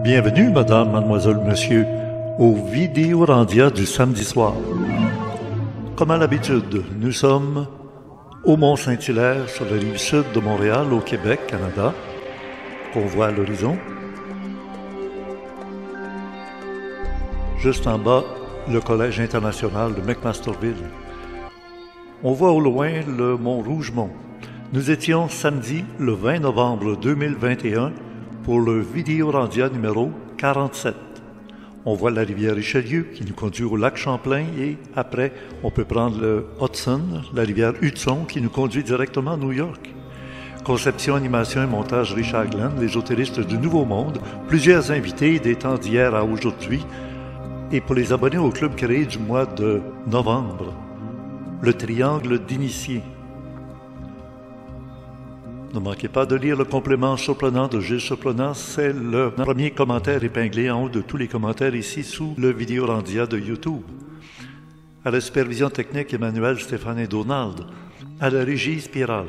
Bienvenue, madame, mademoiselle, monsieur, au Vidéorandia du samedi soir. Comme à l'habitude, nous sommes au Mont-Saint-Hilaire, sur la rive sud de Montréal, au Québec, Canada, qu'on voit à l'horizon. Juste en bas, le Collège international de McMasterville. On voit au loin le mont Rougemont. Nous étions samedi, le 20 novembre 2021, pour le Vidéorandia numéro 47. On voit la rivière Richelieu qui nous conduit au lac Champlain et après, on peut prendre le Hudson, la rivière Hudson qui nous conduit directement à New York. Conception, animation et montage Richard Glenn, les hôtellistes du Nouveau Monde, plusieurs invités des temps d'hier à aujourd'hui et pour les abonnés au club créé du mois de novembre, le triangle d'initiés. Ne manquez pas de lire le complément surprenant de Gilles Surprenant, c'est le premier commentaire épinglé en haut de tous les commentaires ici sous le Vidéorandia de YouTube. À la supervision technique, Emmanuel, Stéphane et Donald. À la régie, Spirale.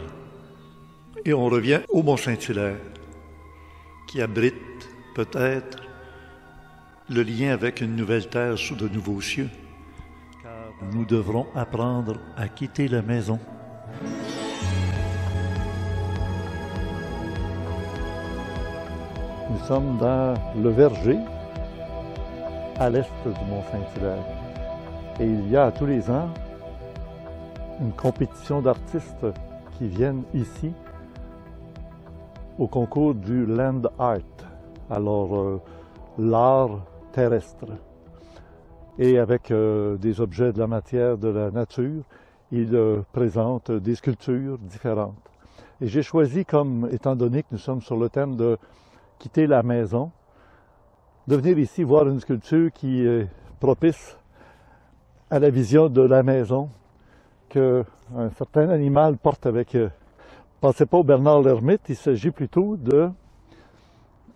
Et on revient au Mont-Saint-Hilaire, qui abrite peut-être le lien avec une nouvelle terre sous de nouveaux cieux. Car nous devrons apprendre à quitter la maison. Nous sommes dans le Verger, à l'est du Mont-Saint-Hilaire. Et il y a tous les ans une compétition d'artistes qui viennent ici au concours du Land Art, alors l'art terrestre. Et avec des objets de la matière, de la nature, ils présentent des sculptures différentes. Et j'ai choisi, comme étant donné que nous sommes sur le thème de quitter la maison, de venir ici voir une sculpture qui est propice à la vision de la maison qu'un certain animal porte avec... Pensez pas au Bernard l'Ermite, il s'agit plutôt de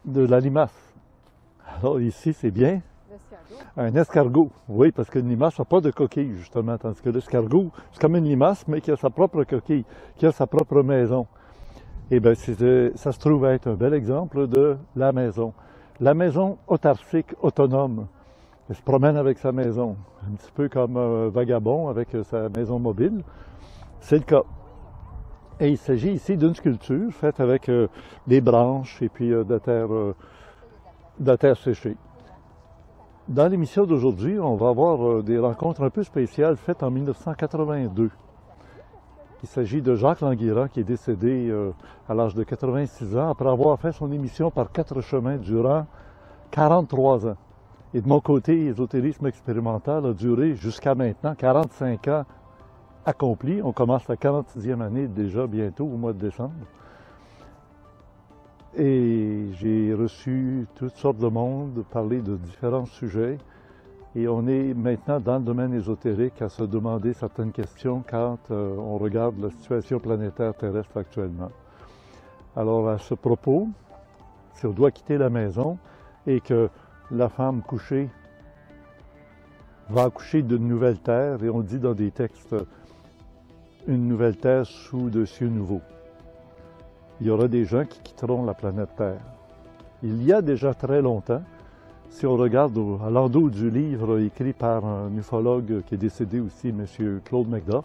la limace. Alors ici, c'est bien un escargot. Oui, parce qu'une limace n'a pas de coquille, justement, tandis que l'escargot, c'est comme une limace, mais qui a sa propre coquille, qui a sa propre maison. Eh bien, ça se trouve être un bel exemple de la maison. La maison autarcique, autonome. Elle se promène avec sa maison, un petit peu comme un vagabond avec sa maison mobile. C'est le cas. Et il s'agit ici d'une sculpture faite avec des branches et puis de terre séchée. Dans l'émission d'aujourd'hui, on va avoir des rencontres un peu spéciales faites en 1982. Il s'agit de Jacques Languira qui est décédé à l'âge de 86 ans après avoir fait son émission par 4 chemins durant 43 ans. Et de mon côté, l'ésotérisme expérimental a duré jusqu'à maintenant 45 ans accomplis. On commence la 46e année déjà bientôt au mois de décembre. Et j'ai reçu toutes sortes de monde parler de différents sujets. Et on est maintenant dans le domaine ésotérique à se demander certaines questions quand on regarde la situation planétaire terrestre actuellement. Alors à ce propos, si on doit quitter la maison et que la femme couchée va accoucher d'une nouvelle terre, et on dit dans des textes une nouvelle terre sous de cieux nouveaux, il y aura des gens qui quitteront la planète Terre. Il y a déjà très longtemps, si on regarde à l'endos du livre écrit par un ufologue qui est décédé aussi, M. Claude Macduff,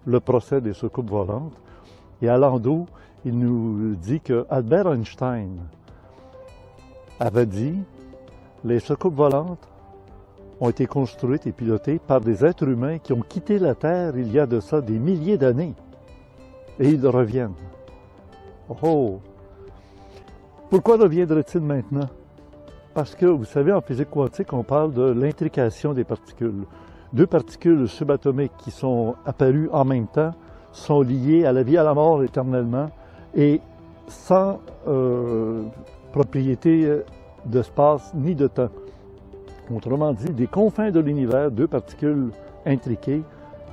Le procès des soucoupes volantes, et à l'endos, il nous dit que Albert Einstein avait dit « Les soucoupes volantes ont été construites et pilotées par des êtres humains qui ont quitté la Terre il y a de ça des milliers d'années, et ils reviennent. » Oh! Pourquoi reviendraient-ils maintenant? Parce que, vous savez, en physique quantique, on parle de l'intrication des particules. Deux particules subatomiques qui sont apparues en même temps sont liées à la vie et à la mort éternellement et sans propriété d'espace ni de temps. Autrement dit, des confins de l'univers, deux particules intriquées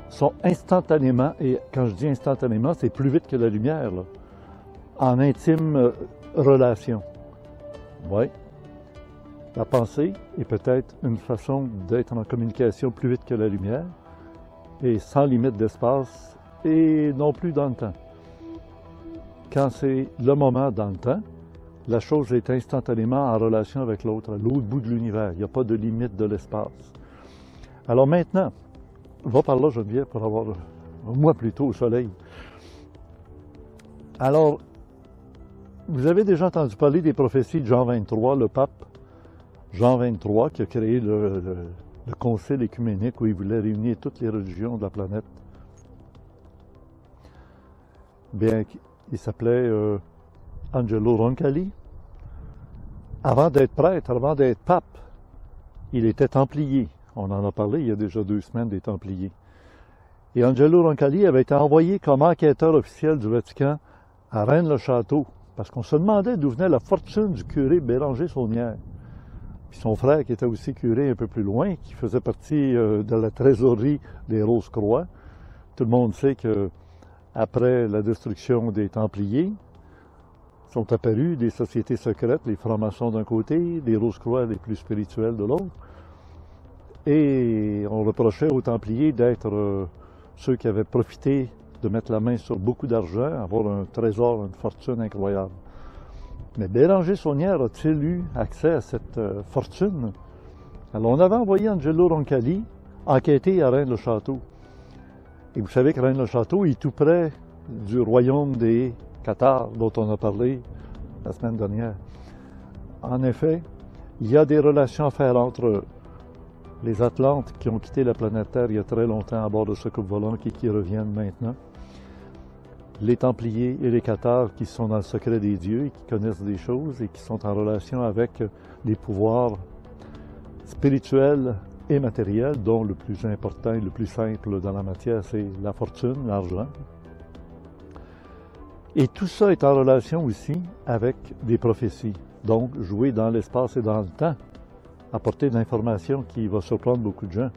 sont instantanément, et quand je dis instantanément, c'est plus vite que la lumière, là, en intime relation. Oui. La pensée est peut-être une façon d'être en communication plus vite que la lumière et sans limite d'espace et non plus dans le temps. Quand c'est le moment dans le temps, La chose est instantanément en relation avec l'autre, à l'autre bout de l'univers. Il n'y a pas de limite de l'espace. Alors maintenant, va par là, Geneviève, pour avoir moi plutôt au soleil. Alors, vous avez déjà entendu parler des prophéties de Jean 23, le pape Jean 23, qui a créé le concile écuménique où il voulait réunir toutes les religions de la planète. Bien, il s'appelait Angelo Roncalli. Avant d'être prêtre, avant d'être pape, il était templier. On en a parlé il y a déjà 2 semaines des Templiers. Et Angelo Roncalli avait été envoyé comme enquêteur officiel du Vatican à Rennes-le-Château, parce qu'on se demandait d'où venait la fortune du curé Béranger Saunière. Puis son frère, qui était aussi curé un peu plus loin, qui faisait partie de la trésorerie des Rose-Croix. Tout le monde sait que après la destruction des Templiers, sont apparues des sociétés secrètes, les francs-maçons d'un côté, les Rose-Croix les plus spirituels de l'autre. Et on reprochait aux Templiers d'être ceux qui avaient profité de mettre la main sur beaucoup d'argent, avoir un trésor, une fortune incroyable. Mais Béranger Saunière a-t-il eu accès à cette fortune? Alors on avait envoyé Angelo Roncalli enquêter à Rennes-le-Château. Et vous savez que Rennes-le-Château est tout près du royaume des Cathares, dont on a parlé la semaine dernière. En effet, il y a des relations à faire entre les Atlantes qui ont quitté la planète Terre il y a très longtemps à bord de ce coupe volant qui reviennent maintenant. Les Templiers et les Cathares qui sont dans le secret des dieux et qui connaissent des choses et qui sont en relation avec des pouvoirs spirituels et matériels, dont le plus important et le plus simple dans la matière, c'est la fortune, l'argent. Et tout ça est en relation aussi avec des prophéties, donc jouer dans l'espace et dans le temps, apporter de l'information qui va surprendre beaucoup de gens.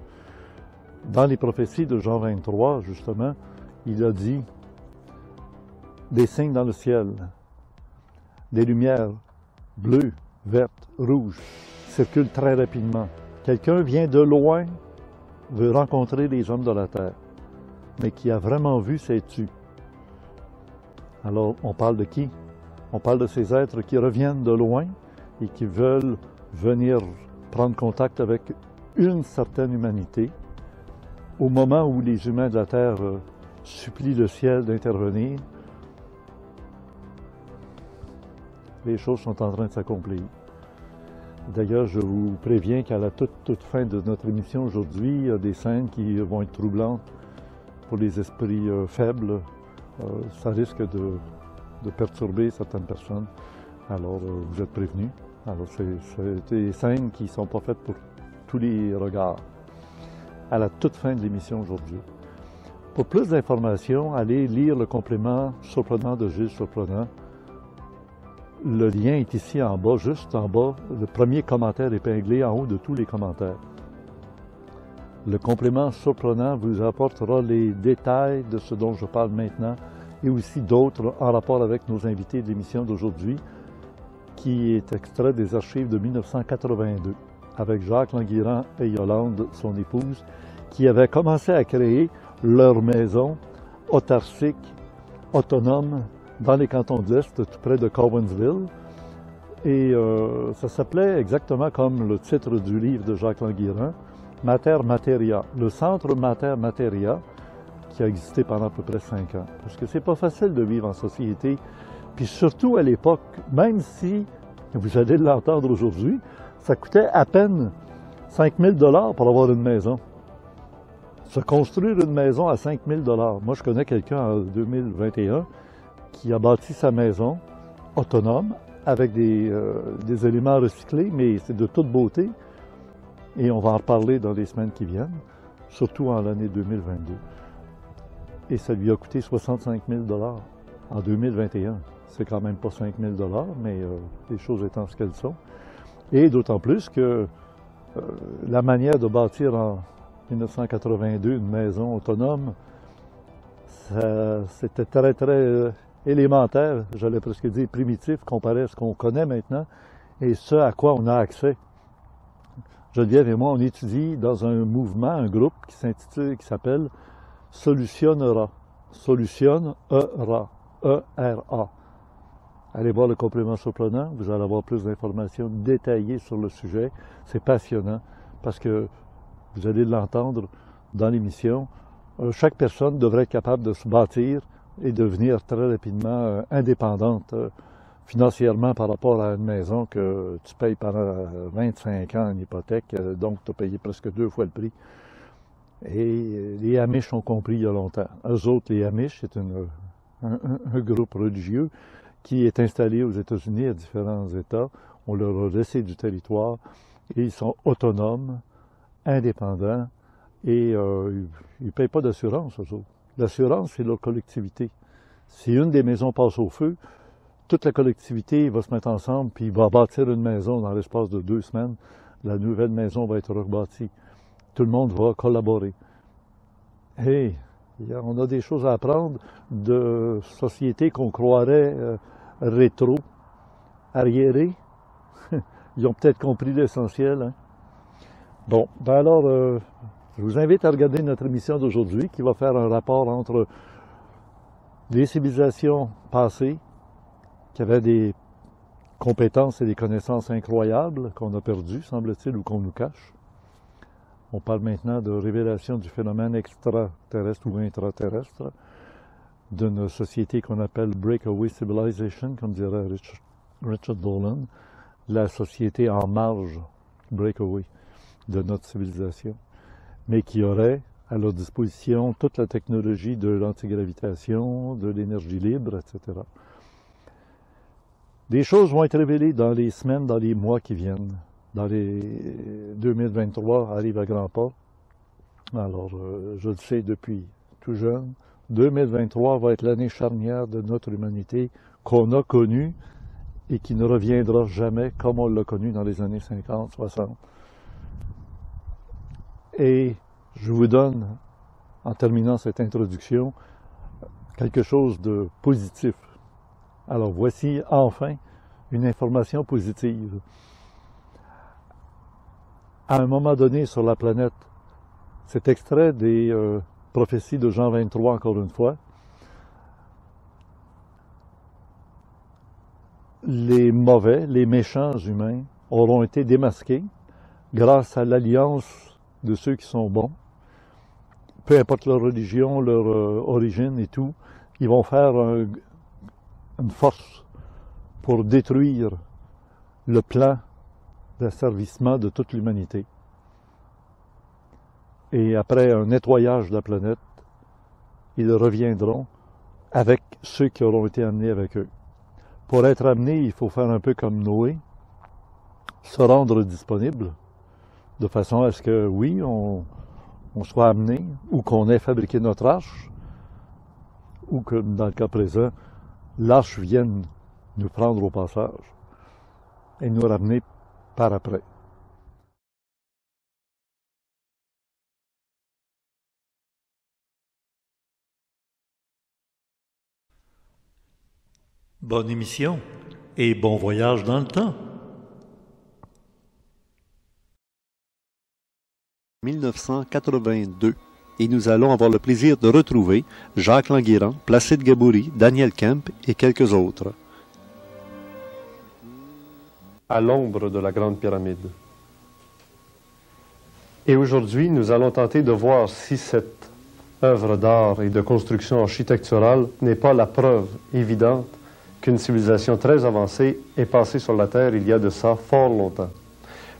Dans les prophéties de Jean 23, justement, il a dit des signes dans le ciel, des lumières bleues, vertes, rouges, circulent très rapidement. Quelqu'un vient de loin, veut rencontrer les hommes de la terre, mais qui a vraiment vu s'est tu. Alors, on parle de qui? On parle de ces êtres qui reviennent de loin et qui veulent venir prendre contact avec une certaine humanité au moment où les humains de la Terre supplient le ciel d'intervenir. Les choses sont en train de s'accomplir. D'ailleurs, je vous préviens qu'à la toute fin de notre émission aujourd'hui, il y a des scènes qui vont être troublantes pour les esprits faibles. Ça risque de perturber certaines personnes. Alors, vous êtes prévenus. Alors, c'est des scènes qui ne sont pas faites pour tous les regards. À la toute fin de l'émission aujourd'hui. Pour plus d'informations, allez lire le complément Surprenant de Gilles Surprenant. Le lien est ici en bas, juste en bas, le premier commentaire épinglé en haut de tous les commentaires. Le complément Surprenant vous apportera les détails de ce dont je parle maintenant et aussi d'autres en rapport avec nos invités de l'émission d'aujourd'hui, qui est extrait des archives de 1982, avec Jacques Languirand et Yolande, son épouse, qui avaient commencé à créer leur maison autarcique, autonome, dans les cantons de l'Est, tout près de Cowansville. Et ça s'appelait exactement comme le titre du livre de Jacques Languirand, Mater Materia, le centre Mater Materia, qui a existé pendant à peu près 5 ans. Parce que c'est pas facile de vivre en société. Puis surtout à l'époque, même si, vous allez l'entendre aujourd'hui, ça coûtait à peine 5 000 $ pour avoir une maison. Se construire une maison à 5 000 $. Moi, je connais quelqu'un en 2021 qui a bâti sa maison autonome avec des éléments recyclés, mais c'est de toute beauté. Et on va en reparler dans les semaines qui viennent, surtout en l'année 2022. Et ça lui a coûté 65 000 $ en 2021. C'est quand même pas 5 000 $, mais les choses étant ce qu'elles sont. Et d'autant plus que la manière de bâtir en 1982 une maison autonome, c'était très élémentaire, j'allais presque dire primitif, comparé à ce qu'on connaît maintenant et ce à quoi on a accès. Geneviève et moi, on étudie dans un mouvement, un groupe qui s'appelle Solutionnera. Solutionnera. E-R-A. allez voir le complément surprenant, vous allez avoir plus d'informations détaillées sur le sujet. C'est passionnant parce que vous allez l'entendre dans l'émission. Chaque personne devrait être capable de se bâtir et devenir très rapidement indépendante financièrement par rapport à une maison que tu payes pendant 25 ans en hypothèque, donc tu as payé presque 2 fois le prix. Et les Amish ont compris il y a longtemps. Eux autres, les Amish, c'est un groupe religieux qui est installé aux États-Unis à différents États. On leur a laissé du territoire et ils sont autonomes, indépendants et ils ne payent pas d'assurance, eux autres. L'assurance, c'est leur collectivité. Si une des maisons passe au feu, toute la collectivité va se mettre ensemble puis va bâtir une maison dans l'espace de 2 semaines. La nouvelle maison va être rebâtie. Tout le monde va collaborer. Hey, on a des choses à apprendre de sociétés qu'on croirait rétro, arriérées. Ils ont peut-être compris l'essentiel. Hein? Bon, ben alors, je vous invite à regarder notre émission d'aujourd'hui qui va faire un rapport entre les civilisations passées qui avaient des compétences et des connaissances incroyables qu'on a perdues, semble-t-il, ou qu'on nous cache. On parle maintenant de révélation du phénomène extraterrestre ou intraterrestre, d'une société qu'on appelle Breakaway Civilization, comme dirait Richard Dolan, la société en marge, breakaway, de notre civilisation, mais qui aurait à leur disposition toute la technologie de l'antigravitation, de l'énergie libre, etc. Des choses vont être révélées dans les semaines, dans les mois qui viennent. Dans les 2023 arrive à grands pas. Alors, je le sais depuis tout jeune, 2023 va être l'année charnière de notre humanité qu'on a connue et qui ne reviendra jamais comme on l'a connue dans les années 50, 60. Et je vous donne, en terminant cette introduction, quelque chose de positif. Alors, voici enfin une information positive. À un moment donné sur la planète, c'est extrait des prophéties de Jean 23, encore une fois, les mauvais, les méchants humains auront été démasqués grâce à l'alliance de ceux qui sont bons. Peu importe leur religion, leur origine et tout, ils vont faire une force pour détruire le plan d'asservissement de toute l'humanité. Et après un nettoyage de la planète, ils reviendront avec ceux qui auront été amenés avec eux. Pour être amené, il faut faire un peu comme Noé, se rendre disponible, de façon à ce que, oui, on soit amené, ou qu'on ait fabriqué notre arche, ou que, dans le cas présent, l'arche vienne nous prendre au passage et nous ramener par après. Bonne émission et bon voyage dans le temps. 1982 et nous allons avoir le plaisir de retrouver Jacques Languirand, Placide Gabouri, Daniel Kemp et quelques autres. À l'ombre de la Grande Pyramide. Et aujourd'hui, nous allons tenter de voir si cette œuvre d'art et de construction architecturale n'est pas la preuve évidente qu'une civilisation très avancée est passée sur la Terre il y a de ça fort longtemps.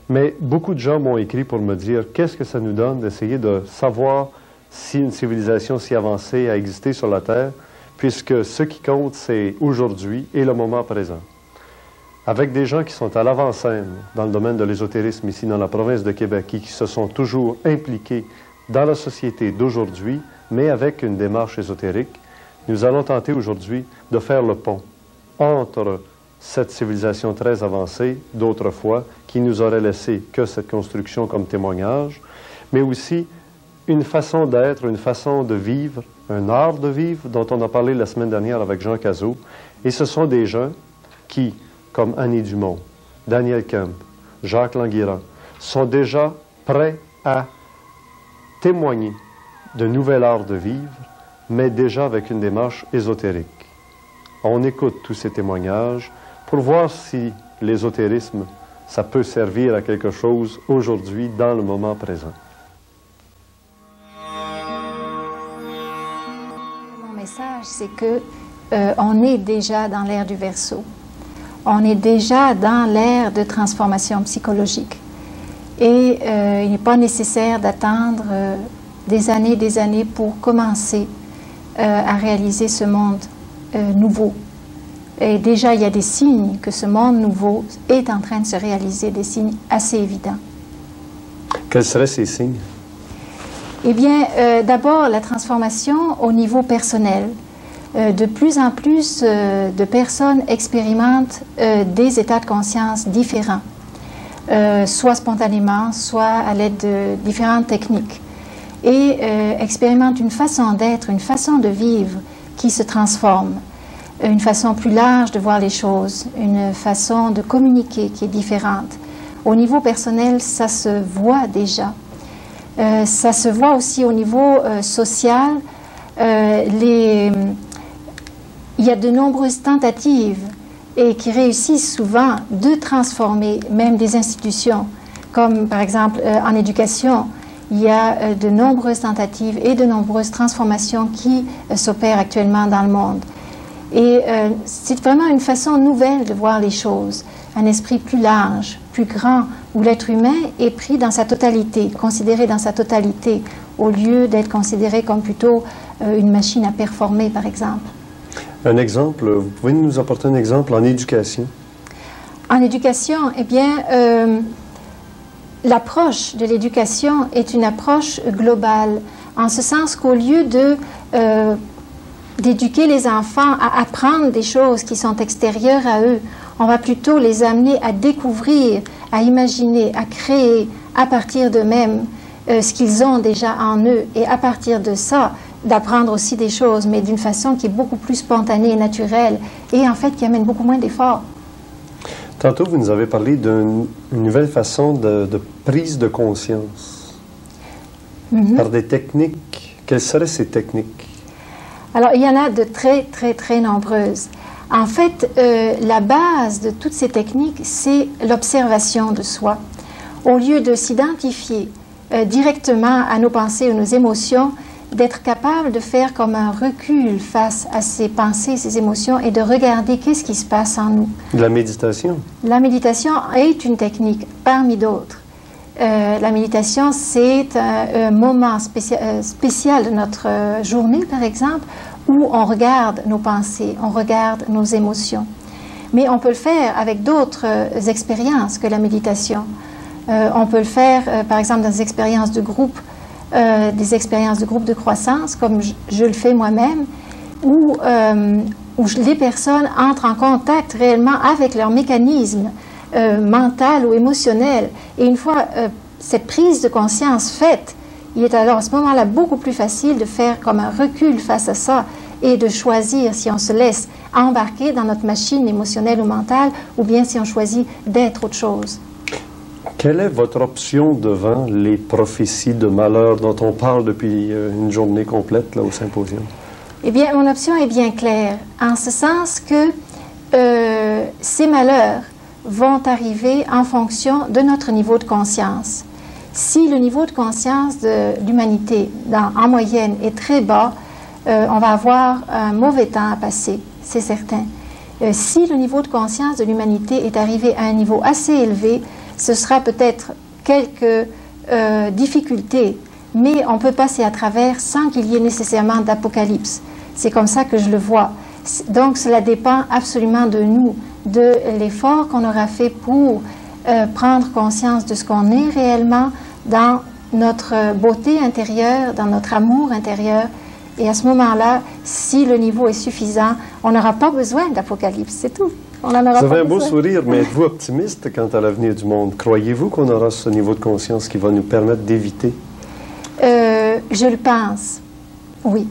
Mais beaucoup de gens m'ont écrit pour me dire qu'est-ce que ça nous donne d'essayer de savoir si une civilisation si avancée a existé sur la Terre, puisque ce qui compte, c'est aujourd'hui et le moment présent. Avec des gens qui sont à l'avant-scène dans le domaine de l'ésotérisme ici dans la province de Québec et qui se sont toujours impliqués dans la société d'aujourd'hui, mais avec une démarche ésotérique, nous allons tenter aujourd'hui de faire le pont entre cette civilisation très avancée d'autrefois, qui nous aurait laissé que cette construction comme témoignage, mais aussi une façon d'être, une façon de vivre, un art de vivre dont on a parlé la semaine dernière avec Jean Cazot. Et ce sont des gens qui, comme Annie Dumont, Daniel Kemp, Jacques Languirand, sont déjà prêts à témoigner de nouvel art de vivre, mais déjà avec une démarche ésotérique. on écoute tous ces témoignages pour voir si l'ésotérisme, ça peut servir à quelque chose aujourd'hui, dans le moment présent. Mon message, c'est que on est déjà dans l'ère du Verseau. On est déjà dans l'ère de transformation psychologique. Et il n'est pas nécessaire d'attendre des années pour commencer à réaliser ce monde nouveau. Et déjà, il y a des signes que ce monde nouveau est en train de se réaliser, des signes assez évidents. Quels seraient ces signes? Eh bien, d'abord, la transformation au niveau personnel. De plus en plus de personnes expérimentent des états de conscience différents, soit spontanément, soit à l'aide de différentes techniques, et expérimentent une façon d'être, une façon de vivre qui se transforme, une façon plus large de voir les choses, une façon de communiquer qui est différente. Au niveau personnel, ça se voit déjà. Ça se voit aussi au niveau social. Il y a de nombreuses tentatives et qui réussissent souvent de transformer même des institutions, comme par exemple en éducation. Il y a de nombreuses tentatives et de nombreuses transformations qui s'opèrent actuellement dans le monde. Et c'est vraiment une façon nouvelle de voir les choses, un esprit plus large, plus grand, où l'être humain est pris dans sa totalité, considéré dans sa totalité, au lieu d'être considéré comme plutôt une machine à performer, par exemple. Un exemple, vous pouvez nous apporter un exemple en éducation? En éducation, eh bien, l'approche de l'éducation est une approche globale, en ce sens qu'au lieu d'éduquer les enfants à apprendre des choses qui sont extérieures à eux, on va plutôt les amener à découvrir, à imaginer, à créer à partir d'eux-mêmes ce qu'ils ont déjà en eux, et à partir de ça, d'apprendre aussi des choses, mais d'une façon qui est beaucoup plus spontanée et naturelle, et en fait qui amène beaucoup moins d'efforts. Tantôt, vous nous avez parlé d'une nouvelle façon de prise de conscience par des techniques. Quelles seraient ces techniques? Alors, il y en a de très nombreuses. En fait, la base de toutes ces techniques, c'est l'observation de soi. Au lieu de s'identifier directement à nos pensées ou nos émotions, d'être capable de faire comme un recul face à ces pensées, ces émotions, et de regarder qu'est-ce qui se passe en nous. De la méditation? La méditation est une technique parmi d'autres. La méditation, c'est un moment spécial de notre journée, par exemple, où on regarde nos pensées, on regarde nos émotions. Mais on peut le faire avec d'autres expériences que la méditation. On peut le faire, par exemple, dans des expériences de groupe, de croissance, comme je le fais moi-même, où les personnes entrent en contact réellement avec leur mécanisme mental ou émotionnel. Et une fois cette prise de conscience faite, il est alors à ce moment-là beaucoup plus facile de faire comme un recul face à ça et de choisir si on se laisse embarquer dans notre machine émotionnelle ou mentale, ou bien si on choisit d'être autre chose. Quelle est votre option devant les prophéties de malheur dont on parle depuis une journée complète là, au symposium? Eh bien, mon option est bien claire, en ce sens que ces malheurs vont arriver en fonction de notre niveau de conscience. Si le niveau de conscience de l'humanité, en moyenne, est très bas, on va avoir un mauvais temps à passer, c'est certain. Si le niveau de conscience de l'humanité est arrivé à un niveau assez élevé, ce sera peut-être quelques difficultés, mais on peut passer à travers sans qu'il y ait nécessairement d'apocalypse. C'est comme ça que je le vois. Donc cela dépend absolument de nous, de l'effort qu'on aura fait pour prendre conscience de ce qu'on est réellement dans notre beauté intérieure, dans notre amour intérieur. Et à ce moment-là, si le niveau est suffisant, on n'aura pas besoin d'apocalypse, c'est tout. On en aura Vous avez pas un beau besoin. sourire, mais êtes-vous optimiste quant à l'avenir du monde? Croyez-vous qu'on aura ce niveau de conscience qui va nous permettre d'éviter? Je le pense, oui.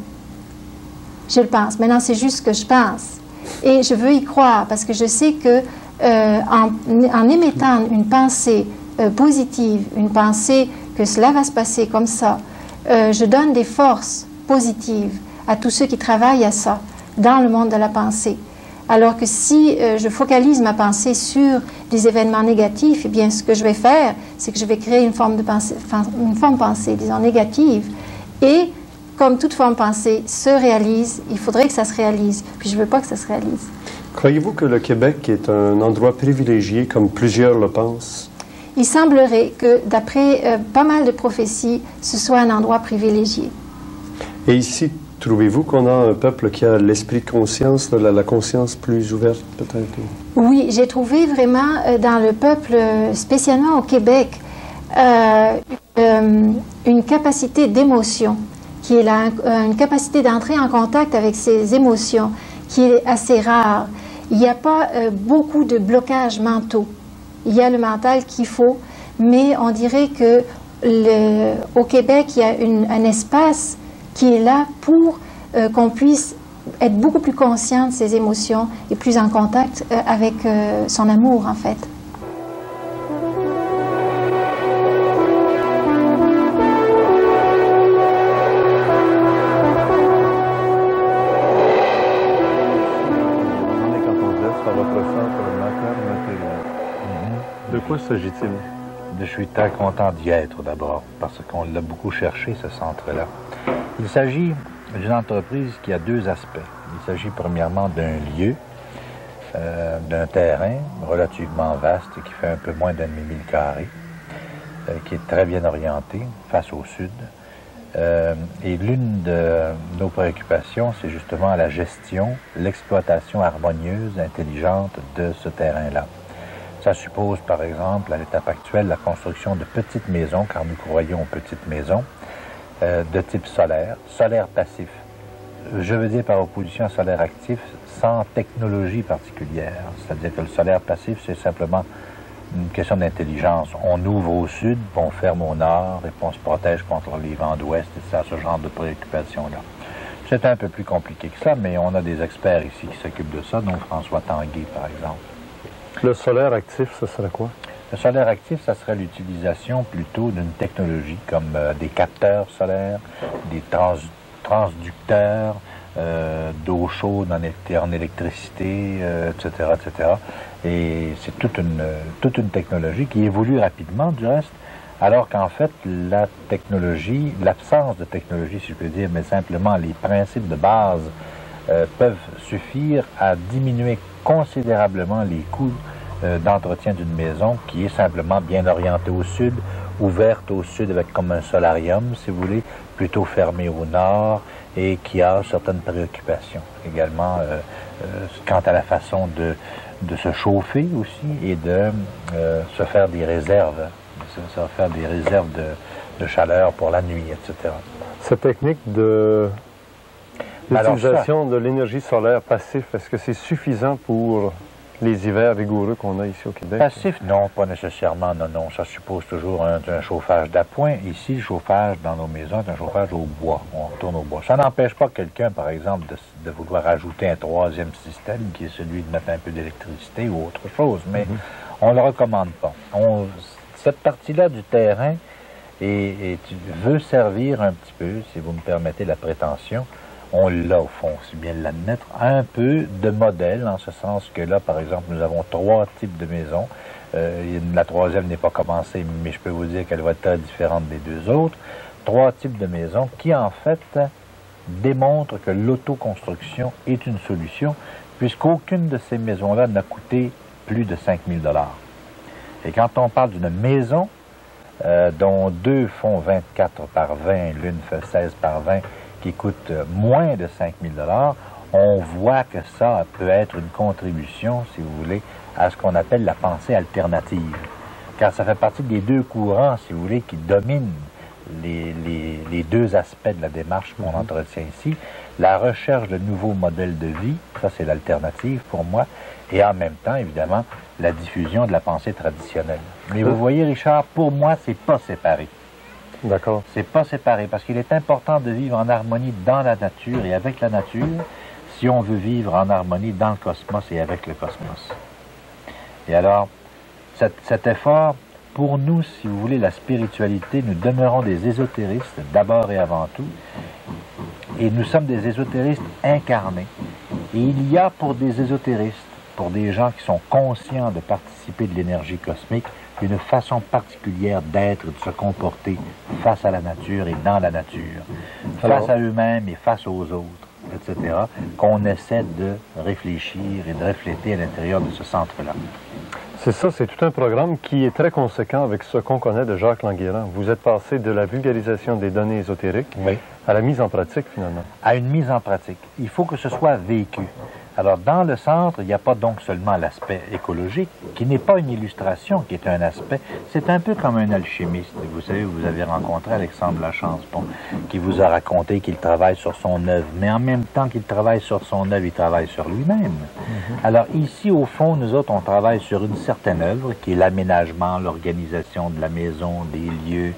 Je le pense. Maintenant, c'est juste ce que je pense. Et je veux y croire, parce que je sais que en émettant une pensée positive, une pensée que cela va se passer comme ça, je donne des forces positives à tous ceux qui travaillent à ça, dans le monde de la pensée. Alors que si je focalise ma pensée sur des événements négatifs, eh bien, ce que je vais faire, c'est que je vais créer une forme pensée, disons, négative. Et comme toute forme pensée se réalise, il faudrait que ça se réalise. Puis je ne veux pas que ça se réalise. Croyez-vous que le Québec est un endroit privilégié, comme plusieurs le pensent? Il semblerait que, d'après pas mal de prophéties, ce soit un endroit privilégié. Et ici, trouvez-vous qu'on a un peuple qui a l'esprit de conscience, la conscience plus ouverte, peut-être? Oui, j'ai trouvé vraiment dans le peuple, spécialement au Québec, une capacité d'émotion, qui est là, une capacité d'entrer en contact avec ses émotions, qui est assez rare. Il n'y a pas beaucoup de blocages mentaux. Il y a le mental qu'il faut, mais on dirait que au Québec, il y a un espace qui est là pour qu'on puisse être beaucoup plus conscient de ses émotions et plus en contact avec son amour, en fait. De quoi s'agit-il? Je suis très content d'y être d'abord, parce qu'on l'a beaucoup cherché, ce centre-là. Il s'agit d'une entreprise qui a deux aspects. Il s'agit premièrement d'un lieu, d'un terrain relativement vaste, qui fait un peu moins d'1,5 carré, qui est très bien orienté, face au sud. Et l'une de nos préoccupations, c'est justement la gestion, l'exploitation harmonieuse, intelligente de ce terrain-là. Ça suppose, par exemple, à l'étape actuelle, la construction de petites maisons, car nous croyons aux petites maisons, de type solaire, solaire passif. Je veux dire par opposition à solaire actif, sans technologie particulière. C'est-à-dire que le solaire passif, c'est simplement une question d'intelligence. On ouvre au sud, puis on ferme au nord, et puis on se protège contre les vents d'ouest, et c'est ce genre de préoccupation-là. C'est un peu plus compliqué que ça, mais on a des experts ici qui s'occupent de ça, dont François Tanguay, par exemple. Le solaire actif, ce serait quoi? Le solaire actif, ça serait l'utilisation plutôt d'une technologie comme des capteurs solaires, des transducteurs d'eau chaude en électricité, etc., etc. Et c'est toute une technologie qui évolue rapidement, du reste, alors qu'en fait, la technologie, l'absence de technologie, si je peux dire, mais simplement les principes de base peuvent suffire à diminuer considérablement les coûts d'entretien d'une maison qui est simplement bien orientée au sud, ouverte au sud avec comme un solarium, si vous voulez, plutôt fermée au nord et qui a certaines préoccupations également quant à la façon de se chauffer aussi et de se faire des réserves, de chaleur pour la nuit, etc. Cette technique l'utilisation de l'énergie solaire passif, est-ce que c'est suffisant pour les hivers rigoureux qu'on a ici au Québec? Passif, non, pas nécessairement, non. Ça suppose toujours un chauffage d'appoint. Ici, le chauffage dans nos maisons est un chauffage au bois. On retourne au bois. Ça n'empêche pas quelqu'un, par exemple, de vouloir ajouter un troisième système, qui est celui de mettre un peu d'électricité ou autre chose, mais on ne le recommande pas. Cette partie-là du terrain veut servir un petit peu, si vous me permettez la prétention, on l'a au fond, c'est bien l'admettre, un peu de modèle, en ce sens que là, par exemple, nous avons 3 types de maisons. La troisième n'est pas commencée, mais je peux vous dire qu'elle va être très différente des 2 autres. 3 types de maisons qui, en fait, démontrent que l'autoconstruction est une solution, puisqu'aucune de ces maisons-là n'a coûté plus de 5 000 $. Et quand on parle d'une maison, dont 2 font 24 par 20, l'une fait 16 par 20, qui coûte moins de 5 000 $, on voit que ça peut être une contribution, si vous voulez, à ce qu'on appelle la pensée alternative. Car ça fait partie des 2 courants, si vous voulez, qui dominent les 2 aspects de la démarche qu'on entretient ici. La recherche de nouveaux modèles de vie, ça c'est l'alternative pour moi, et en même temps, évidemment, la diffusion de la pensée traditionnelle. Mais vous voyez, Richard, pour moi, c'est pas séparé. D'accord. C'est pas séparé, parce qu'il est important de vivre en harmonie dans la nature et avec la nature, si on veut vivre en harmonie dans le cosmos et avec le cosmos. Et alors, cet effort, pour nous, si vous voulez, la spiritualité, nous demeurons des ésotéristes, d'abord et avant tout, et nous sommes des ésotéristes incarnés. Et il y a pour des ésotéristes, pour des gens qui sont conscients de participer de l'énergie cosmique, une façon particulière d'être, de se comporter face à la nature et dans la nature, face à eux-mêmes et face aux autres, etc., qu'on essaie de réfléchir et de refléter à l'intérieur de ce centre-là. C'est ça, c'est tout un programme qui est très conséquent avec ce qu'on connaît de Jacques Languéran. Vous êtes passé de la vulgarisation des données ésotériques à la mise en pratique, finalement. À une mise en pratique. Il faut que ce soit vécu. Alors, dans le centre, il n'y a pas donc seulement l'aspect écologique, qui n'est pas une illustration, qui est un aspect. C'est un peu comme un alchimiste. Vous savez, vous avez rencontré Alexandre Lachance, qui vous a raconté qu'il travaille sur son œuvre. Mais en même temps qu'il travaille sur son œuvre, il travaille sur lui-même. Alors, ici, au fond, nous autres, on travaille sur une certaine œuvre, qui est l'aménagement, l'organisation de la maison, des lieux,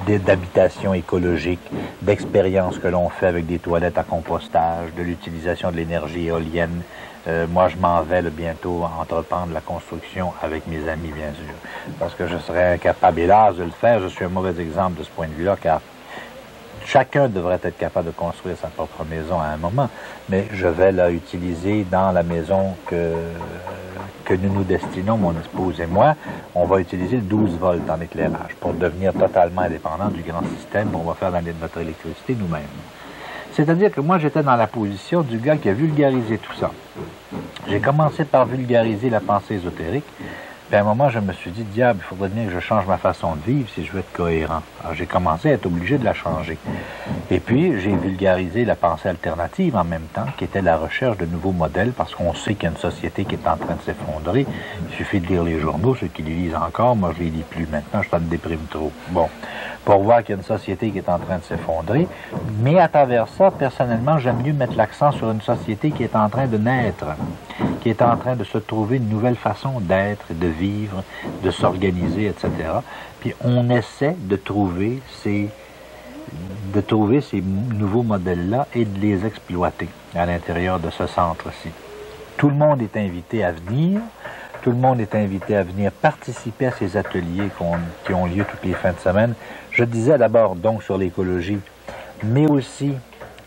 d'habitation écologique, d'expériences que l'on fait avec des toilettes à compostage, de l'utilisation de l'énergie éolienne. Moi, je m'en vais bientôt entreprendre la construction avec mes amis, bien sûr, parce que je serais incapable, hélas, de le faire. Je suis un mauvais exemple de ce point de vue-là, car chacun devrait être capable de construire sa propre maison à un moment, mais je vais là utiliser dans la maison que nous nous destinons, mon épouse et moi, on va utiliser le 12 volts en éclairage pour devenir totalement indépendant du grand système. On va faire notre électricité nous-mêmes. C'est-à-dire que moi, j'étais dans la position du gars qui a vulgarisé tout ça. J'ai commencé par vulgariser la pensée ésotérique. Puis à un moment, je me suis dit, diable, il faudrait bien que je change ma façon de vivre si je veux être cohérent. Alors j'ai commencé à être obligé de la changer. Et puis, j'ai vulgarisé la pensée alternative en même temps, qui était la recherche de nouveaux modèles, parce qu'on sait qu'il y a une société qui est en train de s'effondrer. Il suffit de lire les journaux, ceux qui les lisent encore, moi je les lis plus maintenant, ça me déprime trop. Bon, pour voir qu'il y a une société qui est en train de s'effondrer, mais à travers ça, personnellement, j'aime mieux mettre l'accent sur une société qui est en train de naître, qui est en train de se trouver une nouvelle façon d'être, de vivre, de s'organiser, etc. Puis on essaie de trouver ces nouveaux modèles-là et de les exploiter à l'intérieur de ce centre-ci. Tout le monde est invité à venir, tout le monde est invité à venir participer à ces ateliers qui ont lieu toutes les fins de semaine. Je disais d'abord donc sur l'écologie, mais aussi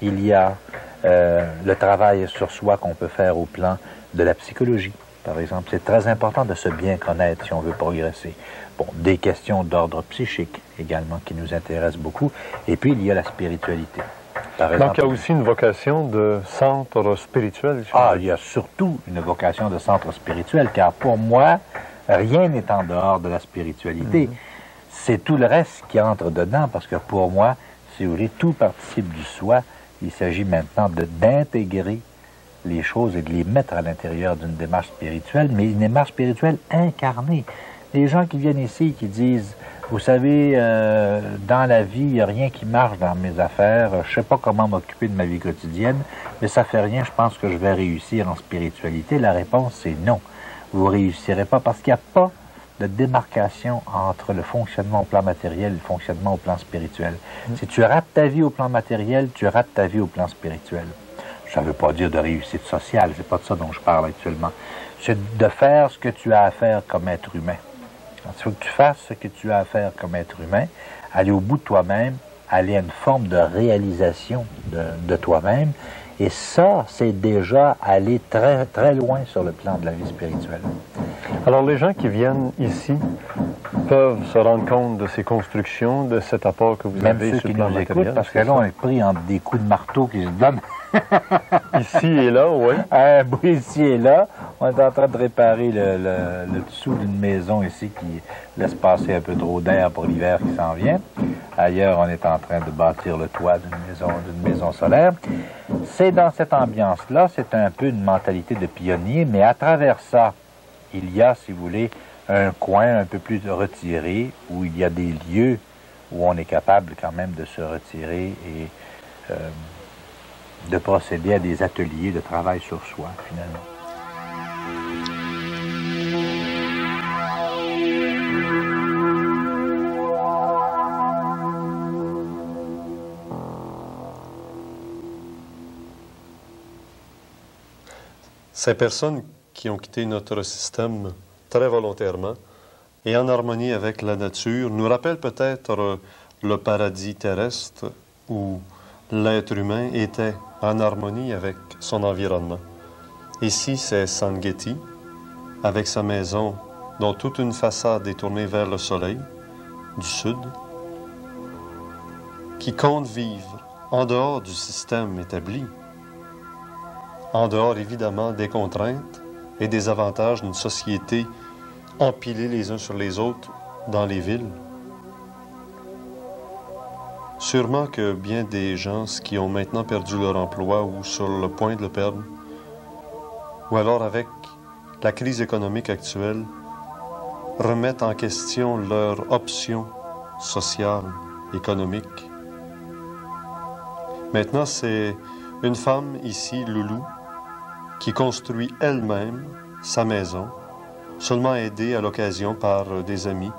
il y a le travail sur soi qu'on peut faire au plan de la psychologie, par exemple. C'est très important de se bien connaître si on veut progresser. Bon, des questions d'ordre psychique également qui nous intéressent beaucoup. Et puis, il y a la spiritualité. Par exemple, donc, il y a aussi une vocation de centre spirituel. Il y a surtout une vocation de centre spirituel, car pour moi, rien n'est en dehors de la spiritualité. C'est tout le reste qui entre dedans, parce que pour moi, si vous voulez, tout participe du soi. Il s'agit maintenant d'intégrer les choses et de les mettre à l'intérieur d'une démarche spirituelle, mais une démarche spirituelle incarnée. Les gens qui viennent ici, qui disent, vous savez, dans la vie, il n'y a rien qui marche dans mes affaires, je ne sais pas comment m'occuper de ma vie quotidienne, mais ça ne fait rien, je pense que je vais réussir en spiritualité. La réponse, c'est non. Vous ne réussirez pas parce qu'il n'y a pas de démarcation entre le fonctionnement au plan matériel et le fonctionnement au plan spirituel. Si tu rates ta vie au plan matériel, tu rates ta vie au plan spirituel. Ça ne veut pas dire de réussite sociale, c'est pas de ça dont je parle actuellement. C'est de faire ce que tu as à faire comme être humain. Il faut que tu fasses ce que tu as à faire comme être humain, aller au bout de toi-même, aller à une forme de réalisation de toi-même. Et ça, c'est déjà aller très, très loin sur le plan de la vie spirituelle. Alors, les gens qui viennent ici peuvent se rendre compte de ces constructions, de cet apport que vous avez sur le plan matériel. Écoutent, parce que là, on est pris entre des coups de marteau qui se donnent. Ici et là, oui. Ici et là, on est en train de réparer le dessous d'une maison ici qui laisse passer un peu trop d'air pour l'hiver qui s'en vient. Ailleurs, on est en train de bâtir le toit d'une maison solaire. C'est dans cette ambiance-là, c'est un peu une mentalité de pionnier, mais à travers ça, il y a, si vous voulez, un coin un peu plus retiré, où il y a des lieux où on est capable quand même de se retirer et de procéder à des ateliers de travail sur soi, finalement. Ces personnes qui ont quitté notre système très volontairement et en harmonie avec la nature nous rappellent peut-être le paradis terrestre où l'être humain était en harmonie avec son environnement. Ici, c'est Sangeti, avec sa maison dont toute une façade est tournée vers le soleil, du sud, qui compte vivre en dehors du système établi, en dehors évidemment des contraintes et des avantages d'une société empilée les uns sur les autres dans les villes. Sûrement que bien des gens qui ont maintenant perdu leur emploi ou sur le point de le perdre, ou alors avec la crise économique actuelle, remettent en question leur option sociale, économique. Maintenant, c'est une femme ici, Loulou, qui construit elle-même sa maison, seulement aidée à l'occasion par des amis.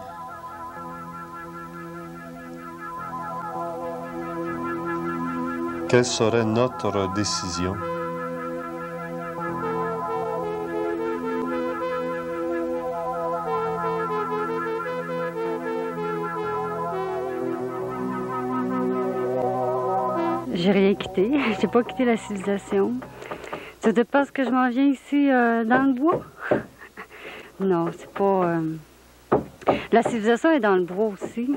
Quelle serait notre décision? J'ai rien quitté. J'ai pas quitté la civilisation. Tu te penses que je m'en viens ici dans le bois? Non, c'est pas... La civilisation est dans le bois aussi.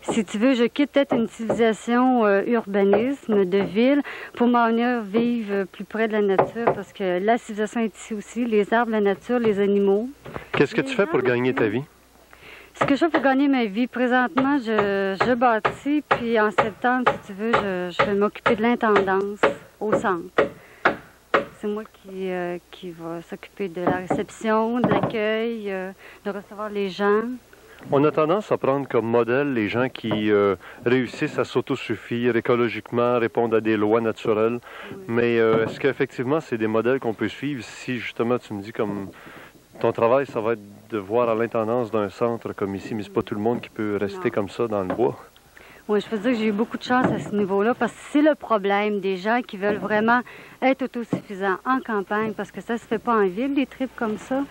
Si tu veux, je quitte peut-être une civilisation urbanisme de ville pour m'en venir vivre plus près de la nature parce que la civilisation est ici aussi, les arbres, la nature, les animaux. Qu'est-ce que tu fais pour gagner ta vie? Ce que je fais pour gagner ma vie, présentement, je bâtis, puis en septembre, si tu veux, je vais m'occuper de l'intendance au centre. C'est moi qui va s'occuper de la réception, de l'accueil, de recevoir les gens. On a tendance à prendre comme modèle les gens qui réussissent à s'autosuffire écologiquement, répondent à des lois naturelles. Oui. Mais est-ce qu'effectivement, c'est des modèles qu'on peut suivre si, justement, tu me dis comme... Ton travail, ça va être de voir à l'intendance d'un centre comme ici, mais c'est pas tout le monde qui peut rester comme ça dans le bois. Oui, je peux dire que j'ai eu beaucoup de chance à ce niveau-là, parce que c'est le problème des gens qui veulent vraiment être autosuffisants en campagne, parce que ça se fait pas en ville, des trips comme ça.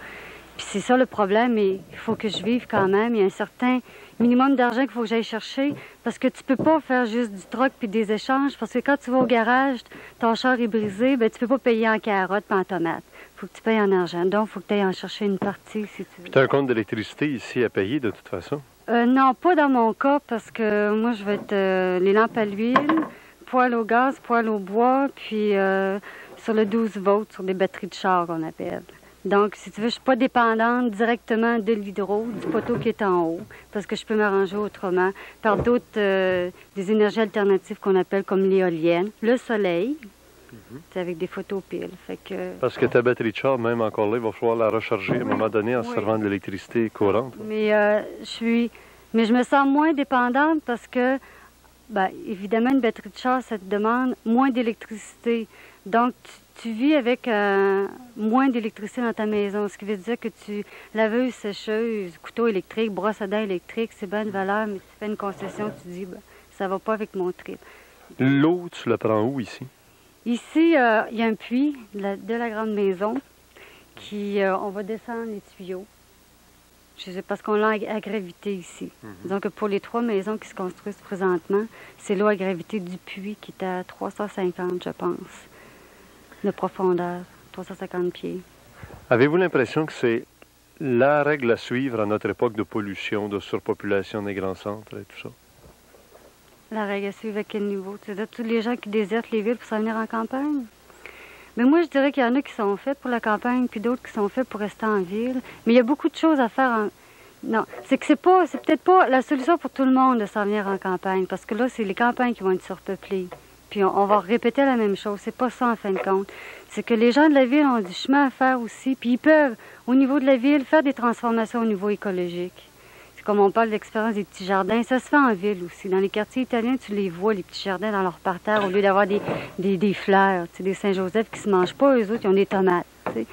Puis c'est ça le problème, mais il faut que je vive quand même. Il y a un certain minimum d'argent qu'il faut que j'aille chercher, parce que tu peux pas faire juste du troc puis des échanges, parce que quand tu vas au garage, ton char est brisé, ben tu peux pas payer en carottes puis en tomates. Faut que tu payes en argent. Donc, il faut que tu ailles en chercher une partie, si tu veux. Tu as un compte d'électricité ici à payer, de toute façon? Non, pas dans mon cas, parce que moi, je vais être les lampes à l'huile, poêle au gaz, poêle au bois, puis sur le 12 volts, sur des batteries de char, qu'on appelle. Donc, si tu veux, je suis pas dépendante directement de l'hydro, du poteau qui est en haut, parce que je peux m'arranger autrement par d'autres, des énergies alternatives qu'on appelle comme l'éolienne, le soleil, c'est avec des photopiles. Fait que... Parce que ta batterie de char, même encore là, il va falloir la recharger à un moment donné en servant de l'électricité courante. Mais je me sens moins dépendante parce que, ben, évidemment, une batterie de char, ça te demande moins d'électricité. Donc, tu vis avec moins d'électricité dans ta maison, ce qui veut dire que laveuse, sécheuse, couteau électrique, brosse à dents électrique, c'est bonne valeur, mais tu fais une concession, tu dis, ben, ça va pas avec mon trip. L'eau, tu la prends où ici? Ici, il y a un puits de la grande maison qui, on va descendre les tuyaux. Je sais parce qu'on l'a à gravité ici. Donc, pour les 3 maisons qui se construisent présentement, c'est l'eau à gravité du puits qui est à 350, je pense, de profondeur, 350 pieds. Avez-vous l'impression que c'est la règle à suivre à notre époque de pollution, de surpopulation des grands centres et tout ça? La règle à suivre à quel niveau? Tu veux dire tous les gens qui désertent les villes pour s'en venir en campagne? Mais moi, je dirais qu'il y en a qui sont faits pour la campagne, puis d'autres qui sont faits pour rester en ville. Mais il y a beaucoup de choses à faire en... Non, c'est que c'est peut-être pas la solution pour tout le monde de s'en venir en campagne, parce que là, c'est les campagnes qui vont être surpeuplées. Puis on va répéter la même chose. C'est pas ça, en fin de compte. C'est que les gens de la ville ont du chemin à faire aussi, puis ils peuvent, au niveau de la ville, faire des transformations au niveau écologique. Comme on parle de l'expérience des petits jardins, ça se fait en ville aussi. Dans les quartiers italiens, tu les vois, les petits jardins dans leur parterre, au lieu d'avoir des fleurs, des Saint-Joseph qui se mangent pas, eux autres, ils ont des tomates. T'sais.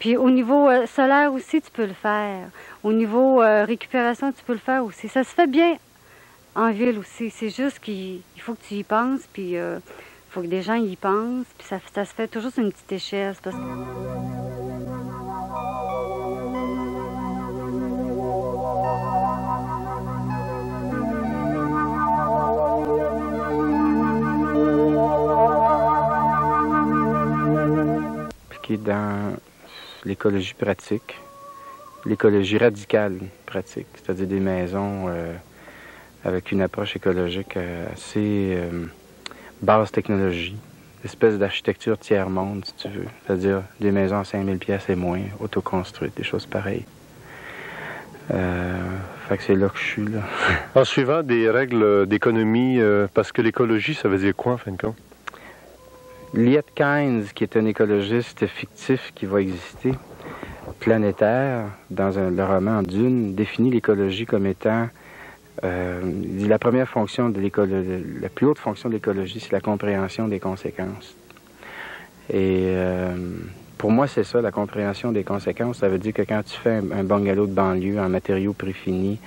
Puis au niveau solaire aussi, tu peux le faire. Au niveau récupération, tu peux le faire aussi. Ça se fait bien en ville aussi. C'est juste qu'il faut que tu y penses, puis il faut que des gens y pensent, puis ça se fait toujours sur une petite échelle. Parce que... dans l'écologie pratique, l'écologie radicale pratique, c'est-à-dire des maisons avec une approche écologique assez basse technologie, espèce d'architecture tiers-monde, si tu veux, c'est-à-dire des maisons à 5000 pièces et moins, autoconstruites, des choses pareilles. Fait que c'est là que je suis, là. En suivant des règles d'économie, parce que l'écologie, ça veut dire quoi, en fin de compte? Liet Kynes, qui est un écologiste fictif qui va exister, planétaire, dans le roman Dune, définit l'écologie comme étant la première fonction de l'écologie, la plus haute fonction de l'écologie, c'est la compréhension des conséquences. Et pour moi, c'est ça, la compréhension des conséquences. Ça veut dire que quand tu fais un bungalow de banlieue en matériaux préfinis,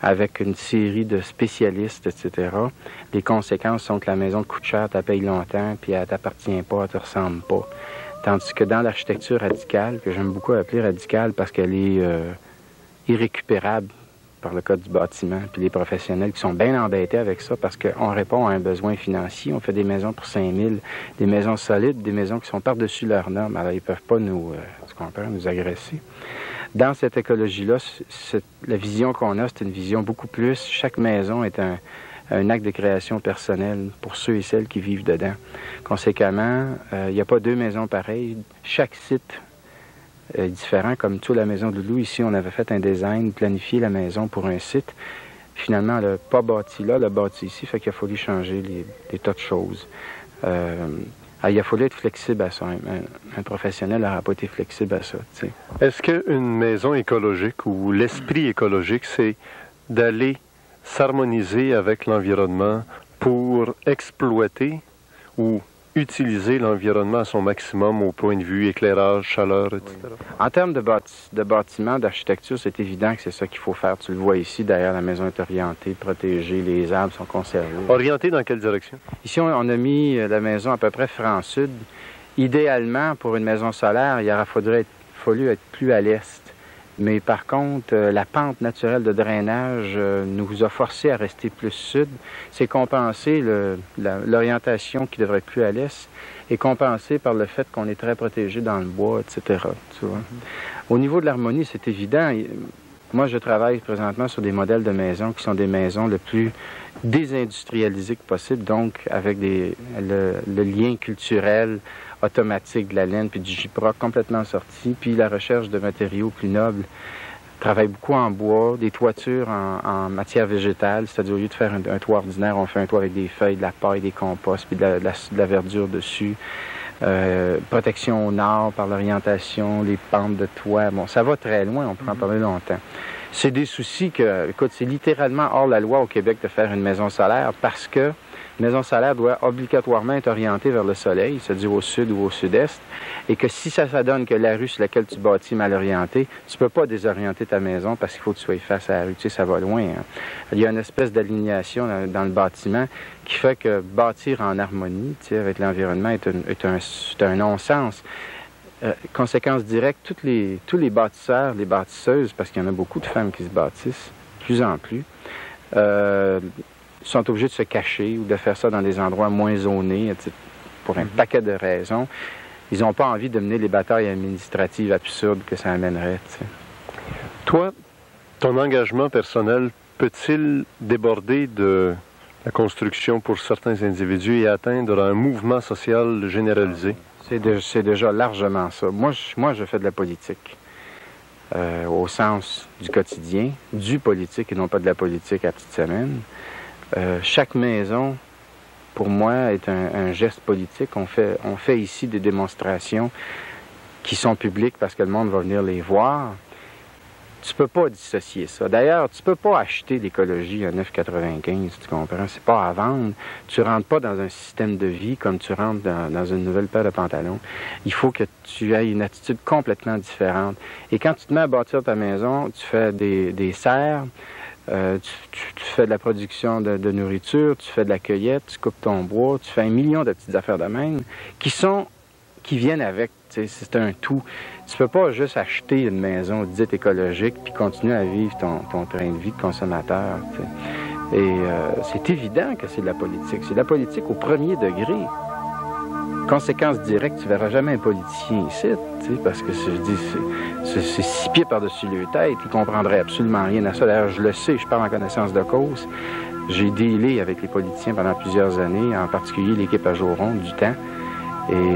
avec une série de spécialistes, etc., les conséquences sont que la maison te coûte cher, tu la payes longtemps, puis elle t'appartient pas, elle te ressemble pas. Tandis que dans l'architecture radicale, que j'aime beaucoup appeler radicale parce qu'elle est irrécupérable par le code du bâtiment, puis les professionnels qui sont bien embêtés avec ça parce qu'on répond à un besoin financier. On fait des maisons pour 5000, des maisons solides, des maisons qui sont par-dessus leurs normes. Alors, ils ne peuvent pas nous agresser. Dans cette écologie-là, la vision qu'on a, c'est une vision beaucoup plus... Chaque maison est un acte de création personnelle pour ceux et celles qui vivent dedans. Conséquemment, il n'y a pas deux maisons pareilles. Chaque site est différent. Comme toute la maison de Loulou, ici, on avait fait un design, planifié la maison pour un site. Finalement, elle n'a pas bâti là, elle a bâti ici, fait qu'il a fallu changer des tas de choses. Il a fallu être flexible à ça. Un professionnel n'aurait pas été flexible à ça. T'sais. Est-ce qu'une maison écologique ou l'esprit écologique, c'est d'aller s'harmoniser avec l'environnement pour exploiter ou utiliser l'environnement à son maximum au point de vue éclairage, chaleur, etc.? Oui. En termes de bâtiment, d'architecture, c'est évident que c'est ça qu'il faut faire. Tu le vois ici, d'ailleurs, la maison est orientée, protégée, les arbres sont conservés. Orientée dans quelle direction? Ici, on a mis la maison à peu près franc-sud. Idéalement, pour une maison solaire, il aurait fallu être plus à l'est. Mais par contre, la pente naturelle de drainage nous a forcés à rester plus sud. C'est compensé, l'orientation qui devrait être plus à l'est, est compensée par le fait qu'on est très protégé dans le bois, etc. Tu vois. Au niveau de l'harmonie, c'est évident. Moi, je travaille présentement sur des modèles de maisons qui sont des maisons le plus désindustrialisées que possible, donc avec le lien culturel automatique de la laine puis du gyproc complètement sorti, puis la recherche de matériaux plus nobles. On travaille beaucoup en bois, des toitures en matière végétale, c'est-à-dire au lieu de faire un toit ordinaire, on fait un toit avec des feuilles, de la paille, des composts, puis de la verdure dessus. Protection au nord par l'orientation, les pentes de toit. Bon, ça va très loin, on peut en parler longtemps. C'est des soucis que, écoute, c'est littéralement hors la loi au Québec de faire une maison solaire parce que une maison solaire doit obligatoirement être orientée vers le soleil, c'est-à-dire au sud ou au sud-est, et que si ça donne que la rue sur laquelle tu bâtis est mal orientée, tu peux pas désorienter ta maison parce qu'il faut que tu sois face à la rue. Tu sais, ça va loin. Hein. Il y a une espèce d'alignation dans le bâtiment qui fait que bâtir en harmonie, tu sais, avec l'environnement est un non-sens. Conséquence directe, tous les bâtisseurs, les bâtisseuses, parce qu'il y en a beaucoup de femmes qui se bâtissent, de plus en plus, sont obligés de se cacher ou de faire ça dans des endroits moins zonés, etc., pour un paquet de raisons. Ils n'ont pas envie de mener les batailles administratives absurdes que ça amènerait. T'sais. Toi, ton engagement personnel peut-il déborder de la construction pour certains individus et atteindre un mouvement social généralisé? C'est déjà largement ça. Moi, je fais de la politique. Au sens du quotidien, du politique et non pas de la politique à petite semaine. Chaque maison, pour moi, est un geste politique. On fait ici des démonstrations qui sont publiques parce que le monde va venir les voir. Tu peux pas dissocier ça. D'ailleurs, tu peux pas acheter l'écologie à 9,95, tu comprends? C'est pas à vendre. Tu rentres pas dans un système de vie comme tu rentres dans une nouvelle paire de pantalons. Il faut que tu aies une attitude complètement différente. Et quand tu te mets à bâtir ta maison, tu fais des serres, tu fais de la production de nourriture, tu fais de la cueillette, tu coupes ton bois, tu fais 1 million de petites affaires de même qui viennent avec. C'est un tout. Tu peux pas juste acheter une maison dite écologique puis continuer à vivre ton train de vie de consommateur. T'sais. Et c'est évident que c'est de la politique. C'est de la politique au premier degré. conséquence directe, tu verras jamais un politicien ici, parce que c'est 6 pieds par-dessus leur tête, ils comprendraient absolument rien à ça. D'ailleurs, je le sais, je parle en connaissance de cause. J'ai dealé avec les politiciens pendant plusieurs années, en particulier l'équipe à Joron du temps. Et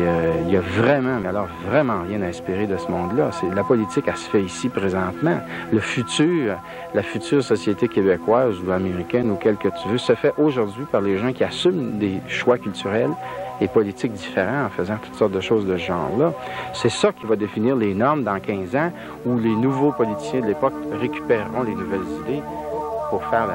il y a vraiment, mais alors vraiment rien à espérer de ce monde-là. La politique, elle se fait ici présentement. Le futur, la future société québécoise ou américaine ou quelle que tu veux, se fait aujourd'hui par les gens qui assument des choix culturels et politiques différents en faisant toutes sortes de choses de ce genre-là. C'est ça qui va définir les normes dans 15 ans où les nouveaux politiciens de l'époque récupéreront les nouvelles idées pour faire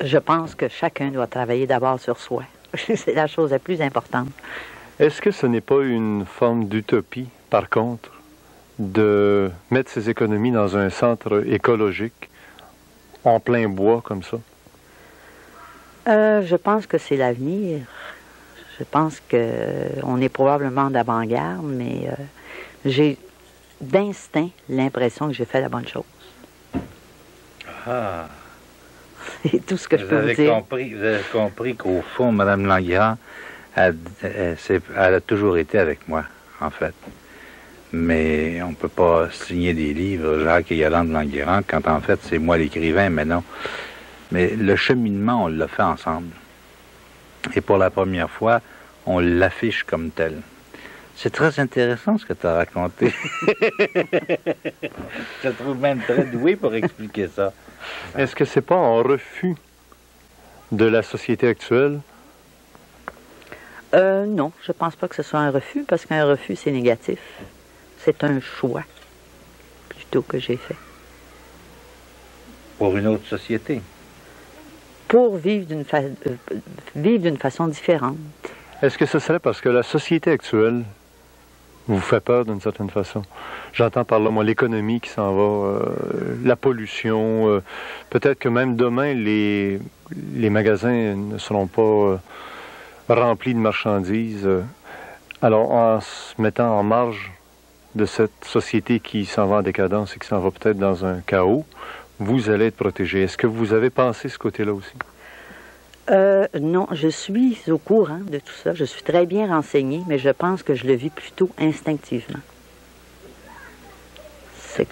Je pense que chacun doit travailler d'abord sur soi. C'est la chose la plus importante. Est-ce que ce n'est pas une forme d'utopie, par contre, de mettre ses économies dans un centre écologique, en plein bois, comme ça? Je pense que c'est l'avenir. Je pense qu'on est probablement d'avant-garde, mais j'ai d'instinct l'impression que j'ai fait la bonne chose. Ah! C'est tout ce que je peux vous dire. Vous avez compris qu'au fond, Mme Languérand, elle a toujours été avec moi, en fait. Mais on ne peut pas signer des livres, Jacques et Yolande Languérand, quand en fait c'est moi l'écrivain, mais non. Mais le cheminement, on l'a fait ensemble. Et pour la première fois, on l'affiche comme tel. C'est très intéressant ce que tu as raconté. Je te trouve même très doué pour expliquer ça. Est-ce que c'est pas en refus de la société actuelle? Non, je pense pas que ce soit un refus, parce qu'un refus, c'est négatif. C'est un choix, plutôt, que j'ai fait. Pour une autre société? Pour vivre d'une façon différente. Est-ce que ce serait parce que la société actuelle vous fait peur d'une certaine façon? J'entends par là, moi, l'économie qui s'en va, la pollution, peut-être que même demain, les magasins ne seront pas remplis de marchandises. Alors, en se mettant en marge de cette société qui s'en va en décadence et qui s'en va peut-être dans un chaos, vous allez être protégé. Est-ce que vous avez pensé ce côté-là aussi? Non, je suis au courant de tout ça. Je suis très bien renseignée, mais je pense que je le vis plutôt instinctivement.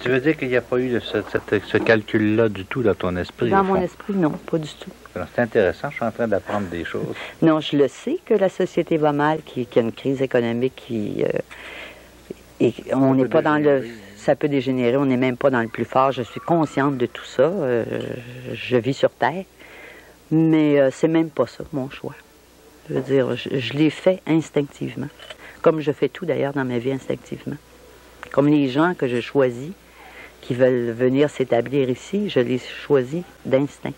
Tu veux dire qu'il n'y a pas eu ce calcul-là du tout dans ton esprit? Dans mon esprit, non, pas du tout. C'est intéressant, je suis en train d'apprendre des choses. Non, je le sais que la société va mal, qu'il y a une crise économique et on n'est pas dans le... Ça peut dégénérer, on n'est même pas dans le plus fort. Je suis consciente de tout ça. Je vis sur Terre. Mais c'est même pas ça, mon choix. Je veux dire, je l'ai fait instinctivement. Comme je fais tout, d'ailleurs, dans ma vie instinctivement. Comme les gens que je choisis, qui veulent venir s'établir ici, je les choisis d'instinct.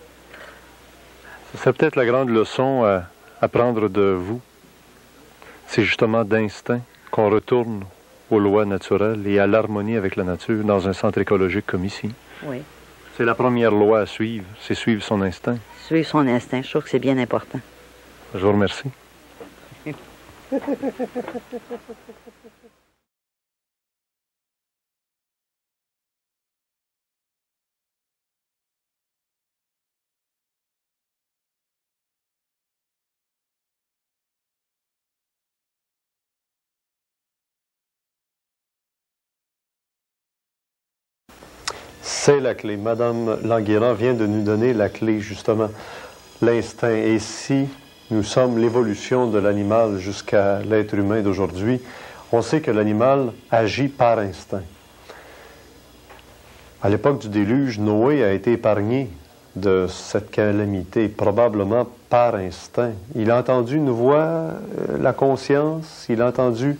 C'est peut-être la grande leçon à apprendre de vous. C'est justement d'instinct qu'on retourne aux lois naturelles et à l'harmonie avec la nature dans un centre écologique comme ici. Oui. C'est la première loi à suivre, c'est suivre son instinct. Suivre son instinct, je trouve que c'est bien important. Je vous remercie. C'est la clé. Madame Languérand vient de nous donner la clé, justement, l'instinct. Et si nous sommes l'évolution de l'animal jusqu'à l'être humain d'aujourd'hui, on sait que l'animal agit par instinct. À l'époque du déluge, Noé a été épargné de cette calamité, probablement par instinct. Il a entendu une voix, la conscience, il a entendu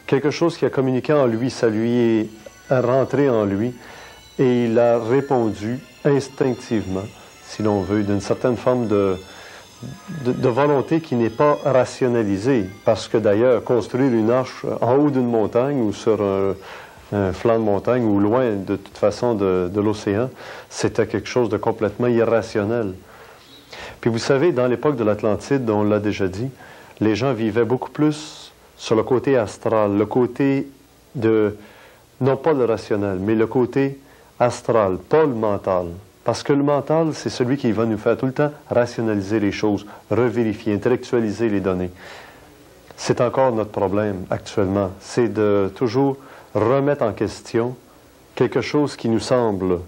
quelque chose qui a communiqué en lui, ça lui est rentré en lui. Et il a répondu instinctivement, si l'on veut, d'une certaine forme de volonté qui n'est pas rationalisée. Parce que d'ailleurs, construire une arche en haut d'une montagne ou sur un flanc de montagne ou loin de toute façon de l'océan, c'était quelque chose de complètement irrationnel. Puis vous savez, dans l'époque de l'Atlantide, on l'a déjà dit, les gens vivaient beaucoup plus sur le côté astral, le côté non pas le rationnel, mais le côté astral, pas le mental. Parce que le mental, c'est celui qui va nous faire tout le temps rationaliser les choses, revérifier, intellectualiser les données. C'est encore notre problème actuellement, c'est de toujours remettre en question quelque chose qui nous semble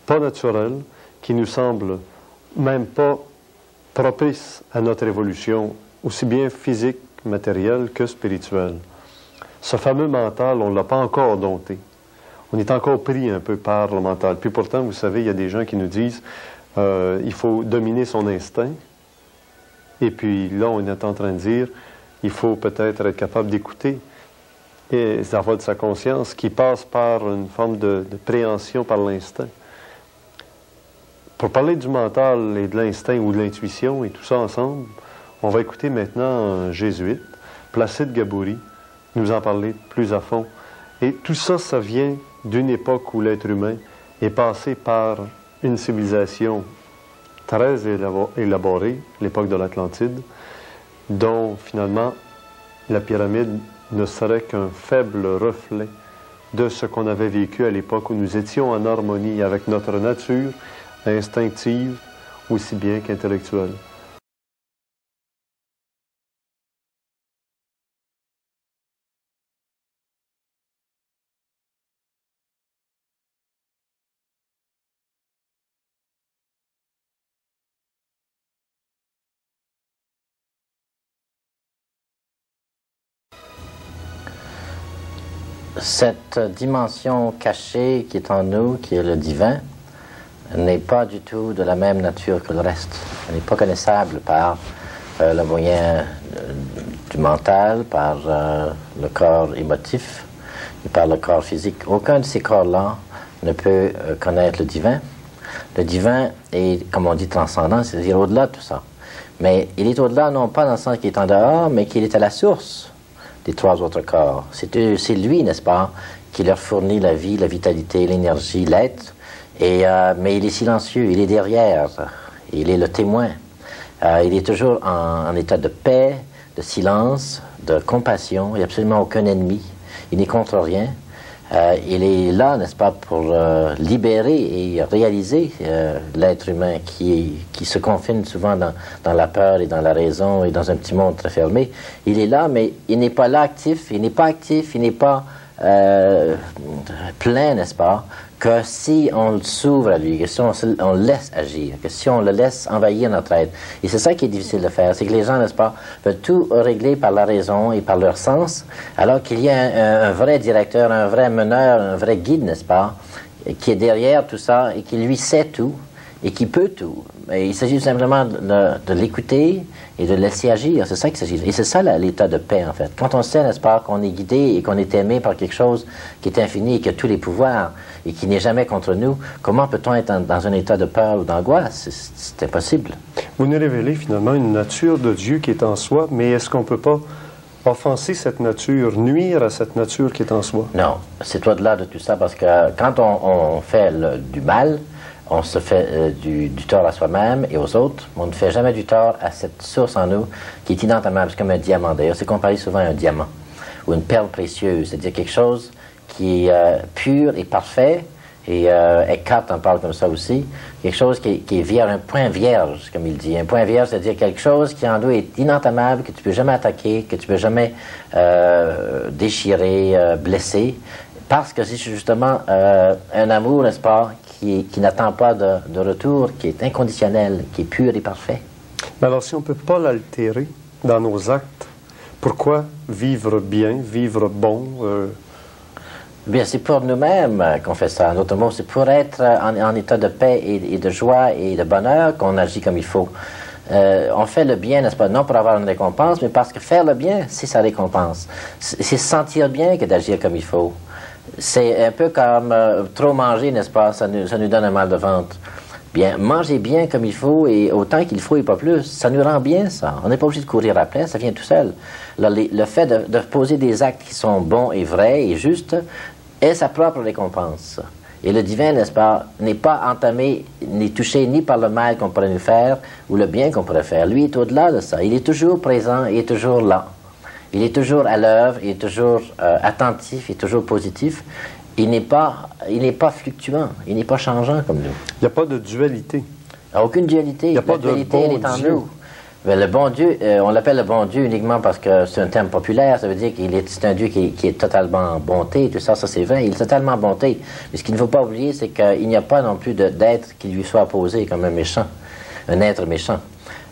pas naturel, qui nous semble même pas propice à notre évolution, aussi bien physique, matérielle que spirituelle. Ce fameux mental, on ne l'a pas encore dompté. On est encore pris un peu par le mental. Puis pourtant, vous savez, il y a des gens qui nous disent il faut dominer son instinct. Et puis là, on est en train de dire il faut peut-être être capable d'écouter et avoir de sa conscience qui passe par une forme de préhension par l'instinct. Pour parler du mental et de l'instinct ou de l'intuition et tout ça ensemble, on va écouter maintenant un jésuite, Placide Gabouri, nous en parler plus à fond. Et tout ça, ça vient d'une époque où l'être humain est passé par une civilisation très élaborée, l'époque de l'Atlantide, dont finalement la pyramide ne serait qu'un faible reflet de ce qu'on avait vécu à l'époque où nous étions en harmonie avec notre nature instinctive aussi bien qu'intellectuelle. Cette dimension cachée qui est en nous, qui est le divin, n'est pas du tout de la même nature que le reste. Elle n'est pas connaissable par le moyen du mental, par le corps émotif et par le corps physique. Aucun de ces corps-là ne peut connaître le divin. Le divin est, comme on dit, transcendant, c'est-à-dire au-delà de tout ça. Mais il est au-delà, non pas dans le sens qu'il est en dehors, mais qu'il est à la source des trois autres corps. C'est lui, n'est-ce pas, qui leur fournit la vie, la vitalité, l'énergie, l'être. Mais il est silencieux, il est derrière, il est le témoin. Il est toujours en état de paix, de silence, de compassion. Il n'y a absolument aucun ennemi. Il n'est contre rien. Il est là, n'est-ce pas, pour libérer et réaliser l'être humain qui se confine souvent dans la peur et dans la raison et dans un petit monde très fermé. Il est là, mais il n'est pas là actif, il n'est pas plein, n'est-ce pas, que si on s'ouvre à lui, que si on le laisse agir, que si on le laisse envahir notre être. Et c'est ça qui est difficile de faire, c'est que les gens, n'est-ce pas, veulent tout régler par la raison et par leur sens, alors qu'il y a un vrai directeur, un vrai meneur, un vrai guide, n'est-ce pas, qui est derrière tout ça et qui lui sait tout et qui peut tout. Et il s'agit simplement de l'écouter et de le laisser agir. C'est ça qu'il s'agit. Et c'est ça l'état de paix, en fait. Quand on sait, n'est-ce pas, qu'on est guidé et qu'on est aimé par quelque chose qui est infini et qui a tous les pouvoirs et qui n'est jamais contre nous, comment peut-on être dans un état de peur ou d'angoisse? C'est impossible. Vous nous révélez finalement une nature de Dieu qui est en soi, mais est-ce qu'on ne peut pas offenser cette nature, nuire à cette nature qui est en soi? Non, c'est au-delà de tout ça, parce que quand on fait du mal, on se fait du tort à soi-même et aux autres. On ne fait jamais du tort à cette source en nous qui est inentamable. C'est comme un diamant. D'ailleurs, c'est comparé souvent à un diamant ou une perle précieuse. C'est-à-dire quelque chose qui est pur et parfait. Et Eckhart en parle comme ça aussi. Quelque chose qui est vierge, un point vierge, comme il dit. Un point vierge, c'est-à-dire quelque chose qui en nous est inentamable, que tu ne peux jamais attaquer, que tu ne peux jamais déchirer, blesser. Parce que c'est justement un amour, n'est-ce pas, qui n'attend pas de retour, qui est inconditionnel, qui est pur et parfait. Mais alors, si on ne peut pas l'altérer dans nos actes, pourquoi vivre bien, vivre bon? Bien, c'est pour nous-mêmes qu'on fait ça. En d'autres mots, c'est pour être en état de paix et de joie et de bonheur qu'on agit comme il faut. On fait le bien, n'est-ce pas, non pour avoir une récompense, mais parce que faire le bien, c'est sa récompense. C'est se sentir bien que d'agir comme il faut. C'est un peu comme trop manger, n'est-ce pas? Ça nous donne un mal de ventre. Bien, manger bien comme il faut et autant qu'il faut et pas plus, ça nous rend bien, ça. On n'est pas obligé de courir après, ça vient tout seul. Là, le fait de poser des actes qui sont bons et vrais et justes est sa propre récompense. Et le divin, n'est-ce pas, n'est pas entamé ni touché ni par le mal qu'on pourrait nous faire ou le bien qu'on pourrait faire. Lui est au-delà de ça. Il est toujours présent, il est toujours là. Il est toujours à l'œuvre, il est toujours attentif, il est toujours positif. Il n'est pas fluctuant, il n'est pas changeant comme nous. Il n'y a pas de dualité. Il n'y a aucune dualité. Il n'y a pas de dualité, bon elle est en Dieu. nous. Mais le bon Dieu, on l'appelle le bon Dieu uniquement parce que c'est un terme populaire. Ça veut dire c'est un Dieu qui est totalement en bonté. Tout ça, c'est vrai. Il est totalement en bonté. Mais ce qu'il ne faut pas oublier, c'est qu'il n'y a pas non plus d'être qui lui soit opposé comme un méchant, un être méchant.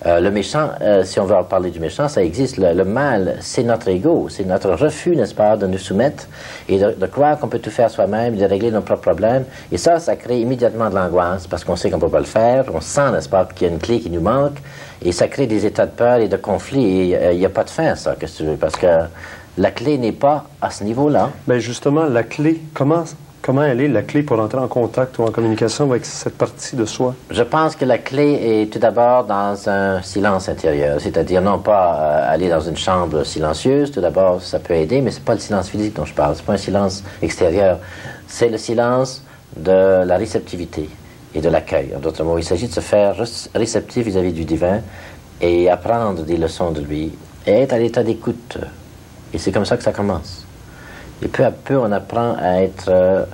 Le méchant, si on veut en parler du méchant, ça existe. Le mal, c'est notre ego, c'est notre refus, n'est-ce pas, de nous soumettre et de croire qu'on peut tout faire soi-même, de régler nos propres problèmes. Et ça crée immédiatement de l'angoisse parce qu'on sait qu'on ne peut pas le faire. On sent, n'est-ce pas, qu'il y a une clé qui nous manque. Et ça crée des états de peur et de conflit. Et il n'y a pas de fin à ça, qu'est-ce que tu veux, parce que la clé n'est pas à ce niveau-là. Bien, justement, la clé, comment elle est, la clé pour entrer en contact ou en communication avec cette partie de soi? Je pense que la clé est tout d'abord dans un silence intérieur, c'est-à-dire non pas aller dans une chambre silencieuse, tout d'abord ça peut aider, mais c'est pas le silence physique dont je parle, c'est pas un silence extérieur, c'est le silence de la réceptivité et de l'accueil. En d'autres mots, il s'agit de se faire réceptif vis-à-vis du divin et apprendre des leçons de lui et être à l'état d'écoute. Et c'est comme ça que ça commence. Et peu à peu, on apprend à être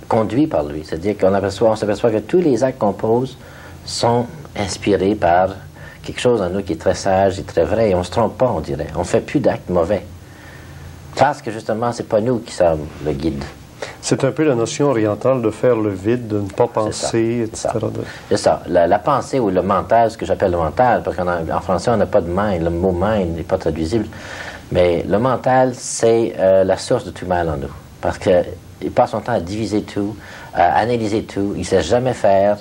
conduit par lui. C'est-à-dire qu'on s'aperçoit que tous les actes qu'on pose sont inspirés par quelque chose en nous qui est très sage et très vrai. Et on ne se trompe pas, on dirait. On ne fait plus d'actes mauvais. Parce que justement, c'est pas nous qui sommes le guide. C'est un peu la notion orientale de faire le vide, de ne pas penser, etc. C'est ça. La pensée ou le mental, ce que j'appelle le mental, parce qu'en français, on n'a pas de mind. Le mot mind n'est pas traduisible. Mais le mental, c'est la source de tout mal en nous. Parce qu'il passe son temps à diviser tout, à analyser tout, il ne sait jamais faire.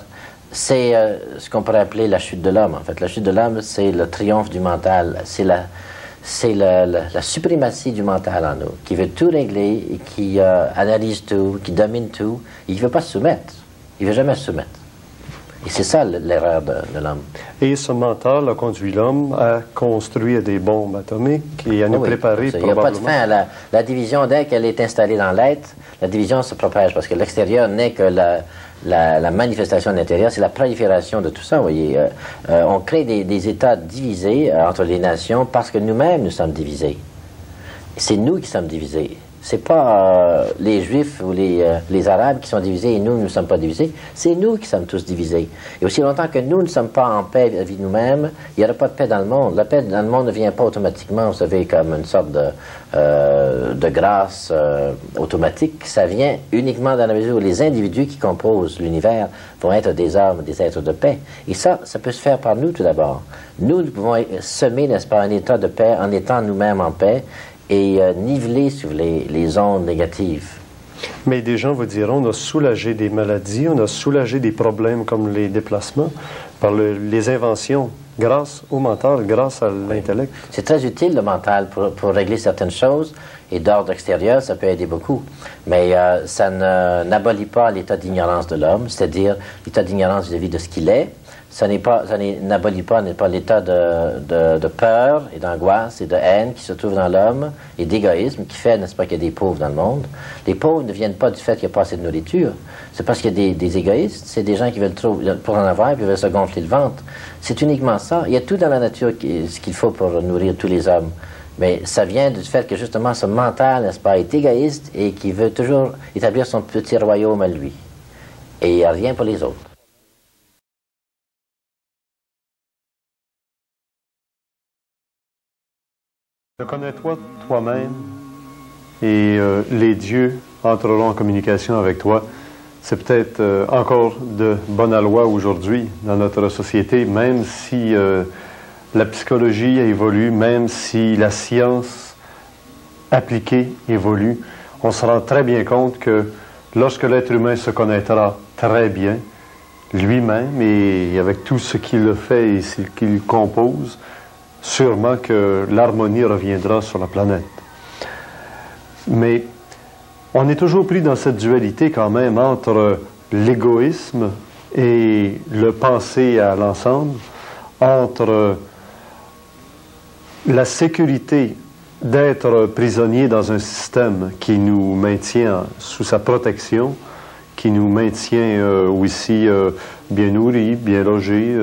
C'est ce qu'on pourrait appeler la chute de l'homme, en fait. La chute de l'homme, c'est le triomphe du mental. C'est la suprématie du mental en nous, qui veut tout régler, et qui analyse tout, qui domine tout. Il ne veut pas se soumettre. Il ne veut jamais se soumettre. Et c'est ça l'erreur de l'homme. Et ce mental a conduit l'homme à construire des bombes atomiques et à nous préparer probablement. Il n'y a pas de fin à la division. Dès qu'elle est installée dans l'être, la division se propage parce que l'extérieur n'est que la manifestation de l'intérieur, c'est la prolifération de tout ça. Vous voyez, on crée des États divisés entre les nations parce que nous-mêmes nous sommes divisés. C'est nous qui sommes divisés. C'est pas les Juifs ou les Arabes qui sont divisés et nous ne sommes pas divisés. C'est nous qui sommes tous divisés. Et aussi longtemps que nous ne sommes pas en paix vis-à-vis de nous-mêmes, il n'y aura pas de paix dans le monde. La paix dans le monde ne vient pas automatiquement, vous savez, comme une sorte de grâce automatique. Ça vient uniquement dans la mesure où les individus qui composent l'univers vont être des hommes, des êtres de paix. Et ça peut se faire par nous tout d'abord. Nous pouvons semer, n'est-ce pas, un état de paix en étant nous-mêmes en paix et niveler sur les ondes négatives. Mais des gens vous diront, on a soulagé des maladies, on a soulagé des problèmes comme les déplacements par les inventions, grâce au mental, grâce à l'intellect. C'est très utile le mental pour régler certaines choses et d'ordre extérieur, ça peut aider beaucoup. Mais ça n'abolit pas l'état d'ignorance de l'homme, c'est-à-dire l'état d'ignorance vis-à-vis de ce qu'il est. Ça n'abolit pas l'état de peur et d'angoisse et de haine qui se trouve dans l'homme et d'égoïsme qui fait, n'est-ce pas, qu'il y a des pauvres dans le monde. Les pauvres ne viennent pas du fait qu'il n'y a pas assez de nourriture. C'est parce qu'il y a des égoïstes, c'est des gens qui veulent trop pour en avoir et puis veulent se gonfler le ventre. C'est uniquement ça. Il y a tout dans la nature ce qu'il faut pour nourrir tous les hommes. Mais ça vient du fait que justement ce mental, n'est-ce pas, est égoïste et qui veut toujours établir son petit royaume à lui. Et il n'y a rien pour les autres. Te connais-toi toi-même et les dieux entreront en communication avec toi. C'est peut-être encore de bonne loi aujourd'hui dans notre société, même si la psychologie évolue, même si la science appliquée évolue. On se rend très bien compte que lorsque l'être humain se connaîtra très bien, lui-même et avec tout ce qu'il fait et ce qu'il compose, sûrement que l'harmonie reviendra sur la planète. Mais on est toujours pris dans cette dualité quand même entre l'égoïsme et le penser à l'ensemble, entre la sécurité d'être prisonnier dans un système qui nous maintient sous sa protection, qui nous maintient aussi bien nourris, bien logés,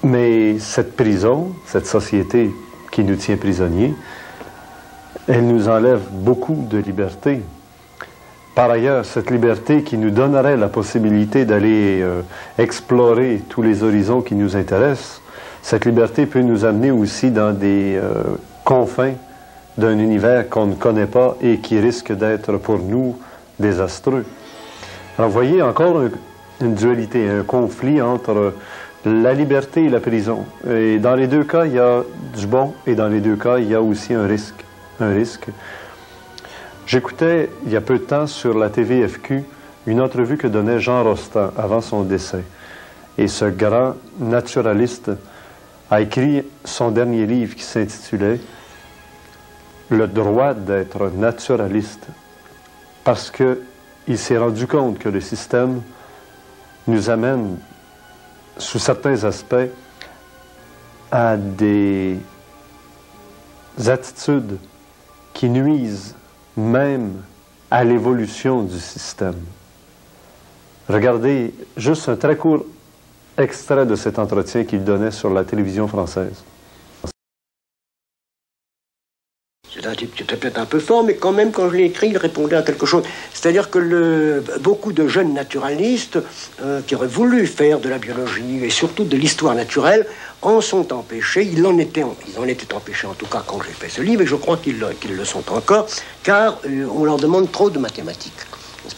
mais cette prison, cette société qui nous tient prisonniers. Elle nous enlève beaucoup de liberté. Par ailleurs, cette liberté qui nous donnerait la possibilité d'aller explorer tous les horizons qui nous intéressent, cette liberté peut nous amener aussi dans des confins d'un univers qu'on ne connaît pas et qui risque d'être pour nous désastreux. Alors, vous voyez encore une dualité, un conflit entre la liberté et la prison. Et dans les deux cas, il y a du bon et dans les deux cas, il y a aussi un risque. J'écoutais il y a peu de temps sur la TVFQ une entrevue que donnait Jean Rostand avant son décès. Et ce grand naturaliste a écrit son dernier livre qui s'intitulait « Le droit d'être naturaliste » parce qu'il s'est rendu compte que le système nous amène, sous certains aspects, à des attitudes qui nuisent même à l'évolution du système. Regardez juste un très court extrait de cet entretien qu'il donnait sur la télévision française. C'était peut-être un peu fort, mais quand même, quand je l'ai écrit, il répondait à quelque chose. C'est-à-dire que beaucoup de jeunes naturalistes qui auraient voulu faire de la biologie et surtout de l'histoire naturelle en sont empêchés. Ils en étaient empêchés, en tout cas, quand j'ai fait ce livre, et je crois qu'ils le sont encore, car on leur demande trop de mathématiques.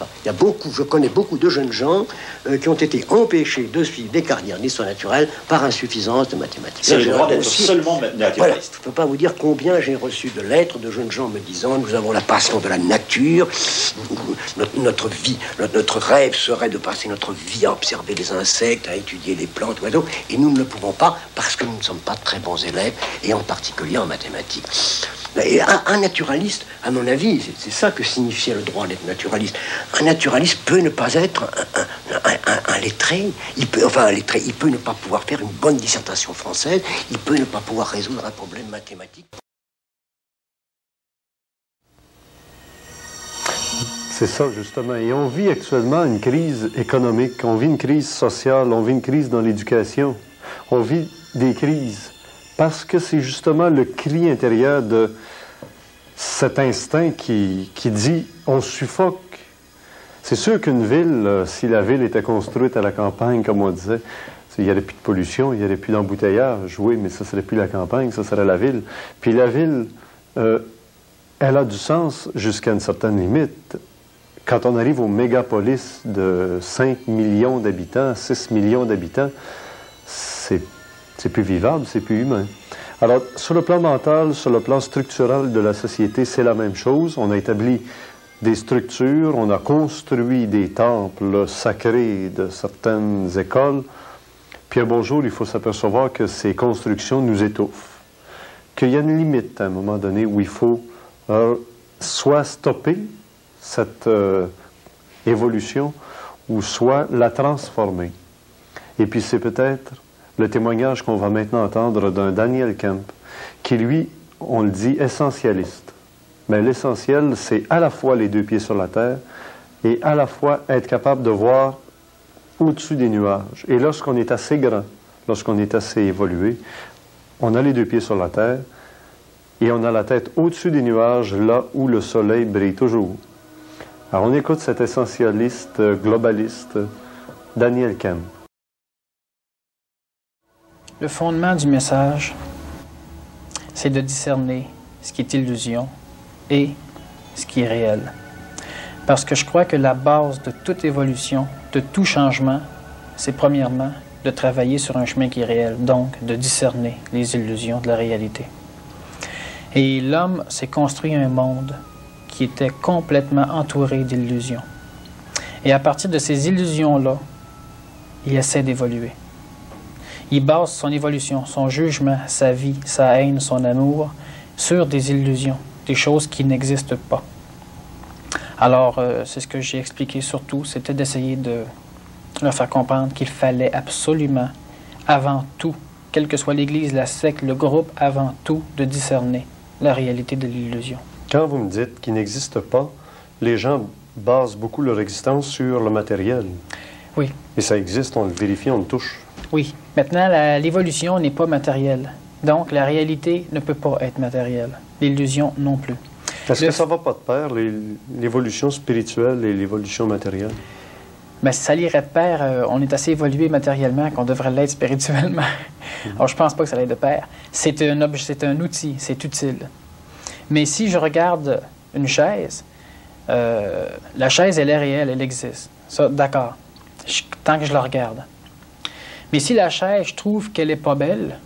Pas? Il y a je connais beaucoup de jeunes gens qui ont été empêchés de suivre des carrières d'histoire naturelle par insuffisance de mathématiques. C'est le droit d'être seulement naturaliste. Voilà. Je ne peux pas vous dire combien j'ai reçu de lettres de jeunes gens me disant « Nous avons la passion de la nature, notre vie, notre rêve serait de passer notre vie à observer les insectes, à étudier les plantes, oiseaux, et nous ne le pouvons pas parce que nous ne sommes pas très bons élèves, et en particulier en mathématiques. » Et un naturaliste, à mon avis, c'est ça que signifiait le droit d'être naturaliste. Un naturaliste peut ne pas être un lettré. Il peut ne pas pouvoir faire une bonne dissertation française. Il peut ne pas pouvoir résoudre un problème mathématique. C'est ça, justement. Et on vit actuellement une crise économique, on vit une crise sociale, on vit une crise dans l'éducation. On vit des crises. Parce que c'est justement le cri intérieur de cet instinct qui dit « on suffoque ». C'est sûr qu'une ville, si la ville était construite à la campagne, comme on disait, il n'y aurait plus de pollution, il n'y aurait plus d'embouteillage, oui, mais ça ne serait plus la campagne, ça serait la ville. Puis la ville, elle a du sens jusqu'à une certaine limite. Quand on arrive aux mégapolis de 5 millions d'habitants, 6 millions d'habitants, c'est plus vivable, c'est plus humain. Alors, sur le plan mental, sur le plan structurel de la société, c'est la même chose. On a établi des structures, on a construit des temples sacrés de certaines écoles. Puis un beau jour, il faut s'apercevoir que ces constructions nous étouffent. Qu'il y a une limite à un moment donné où il faut soit stopper cette évolution ou soit la transformer. Et puis c'est peut-être le témoignage qu'on va maintenant entendre d'un Daniel Kemp, qui lui, on le dit, essentialiste. Mais l'essentiel, c'est à la fois les deux pieds sur la terre et à la fois être capable de voir au-dessus des nuages. Et lorsqu'on est assez grand, lorsqu'on est assez évolué, on a les deux pieds sur la terre et on a la tête au-dessus des nuages, là où le soleil brille toujours. Alors on écoute cet essentialiste, globaliste, Daniel Kemp. Le fondement du message, c'est de discerner ce qui est illusion et ce qui est réel. Parce que je crois que la base de toute évolution, de tout changement, c'est premièrement de travailler sur un chemin qui est réel, donc de discerner les illusions de la réalité. Et l'homme s'est construit un monde qui était complètement entouré d'illusions. Et à partir de ces illusions-là, il essaie d'évoluer. Il base son évolution, son jugement, sa vie, sa haine, son amour, sur des illusions, des choses qui n'existent pas. Alors, c'est ce que j'ai expliqué surtout, c'était d'essayer de leur faire comprendre qu'il fallait absolument, avant tout, quelle que soit l'Église, la secte, le groupe, avant tout, de discerner la réalité de l'illusion. Quand vous me dites qu'il n'existe pas, les gens basent beaucoup leur existence sur le matériel. Oui. Et ça existe, on le vérifie, on le touche. Oui. Maintenant, l'évolution n'est pas matérielle. Donc, la réalité ne peut pas être matérielle. L'illusion non plus. Est-ce que ça ne va pas de pair, l'évolution spirituelle et l'évolution matérielle? Bien, si ça l'irait de pair, on est assez évolué matériellement qu'on devrait l'être spirituellement. Alors, je ne pense pas que ça aille de pair. C'est un outil, c'est utile. Mais si je regarde une chaise, la chaise, elle est réelle, elle existe. Ça, d'accord, tant que je la regarde. Mais si la chaise, je trouve qu'elle n'est pas belle,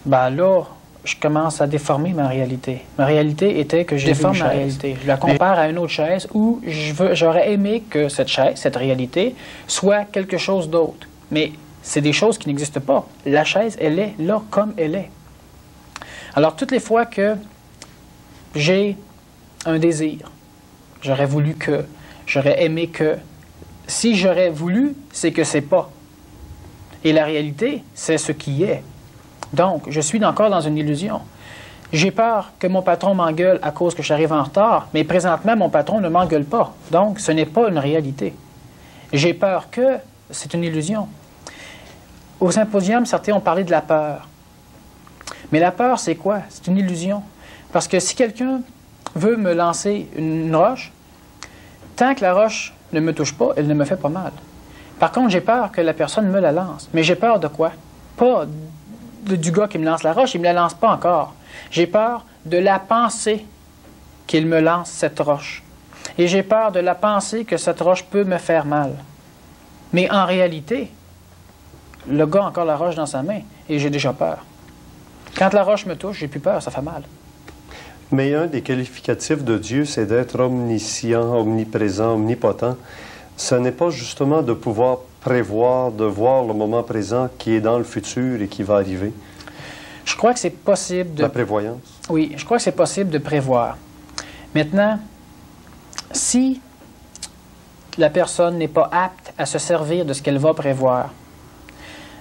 ben là, je commence à déformer ma réalité. Ma réalité était que je déforme ma réalité. Je la compare à une autre chaise où j'aurais aimé que cette chaise, cette réalité, soit quelque chose d'autre. Mais c'est des choses qui n'existent pas. La chaise, elle est là comme elle est. Alors, toutes les fois que j'ai un désir, j'aurais voulu que, j'aurais aimé que, si j'aurais voulu, c'est que c'est pas. Et la réalité, c'est ce qui est. Donc, je suis encore dans une illusion. J'ai peur que mon patron m'engueule à cause que j'arrive en retard, mais présentement, mon patron ne m'engueule pas. Donc, ce n'est pas une réalité. J'ai peur que c'est une illusion. Au symposium, certains ont parlé de la peur. Mais la peur, c'est quoi? C'est une illusion. Parce que si quelqu'un veut me lancer une roche, tant que la roche ne me touche pas, elle ne me fait pas mal. Par contre, j'ai peur que la personne me la lance. Mais j'ai peur de quoi? Pas du gars qui me lance la roche, il ne me la lance pas encore. J'ai peur de la pensée qu'il me lance cette roche. Et j'ai peur de la pensée que cette roche peut me faire mal. Mais en réalité, le gars a encore la roche dans sa main et j'ai déjà peur. Quand la roche me touche, j'ai plus peur, ça fait mal. Mais un des qualificatifs de Dieu, c'est d'être omniscient, omniprésent, omnipotent. Ce n'est pas justement de pouvoir prévoir, de voir le moment présent qui est dans le futur et qui va arriver. Je crois que c'est possible de... La prévoyance. Oui, je crois que c'est possible de prévoir. Maintenant, si la personne n'est pas apte à se servir de ce qu'elle va prévoir,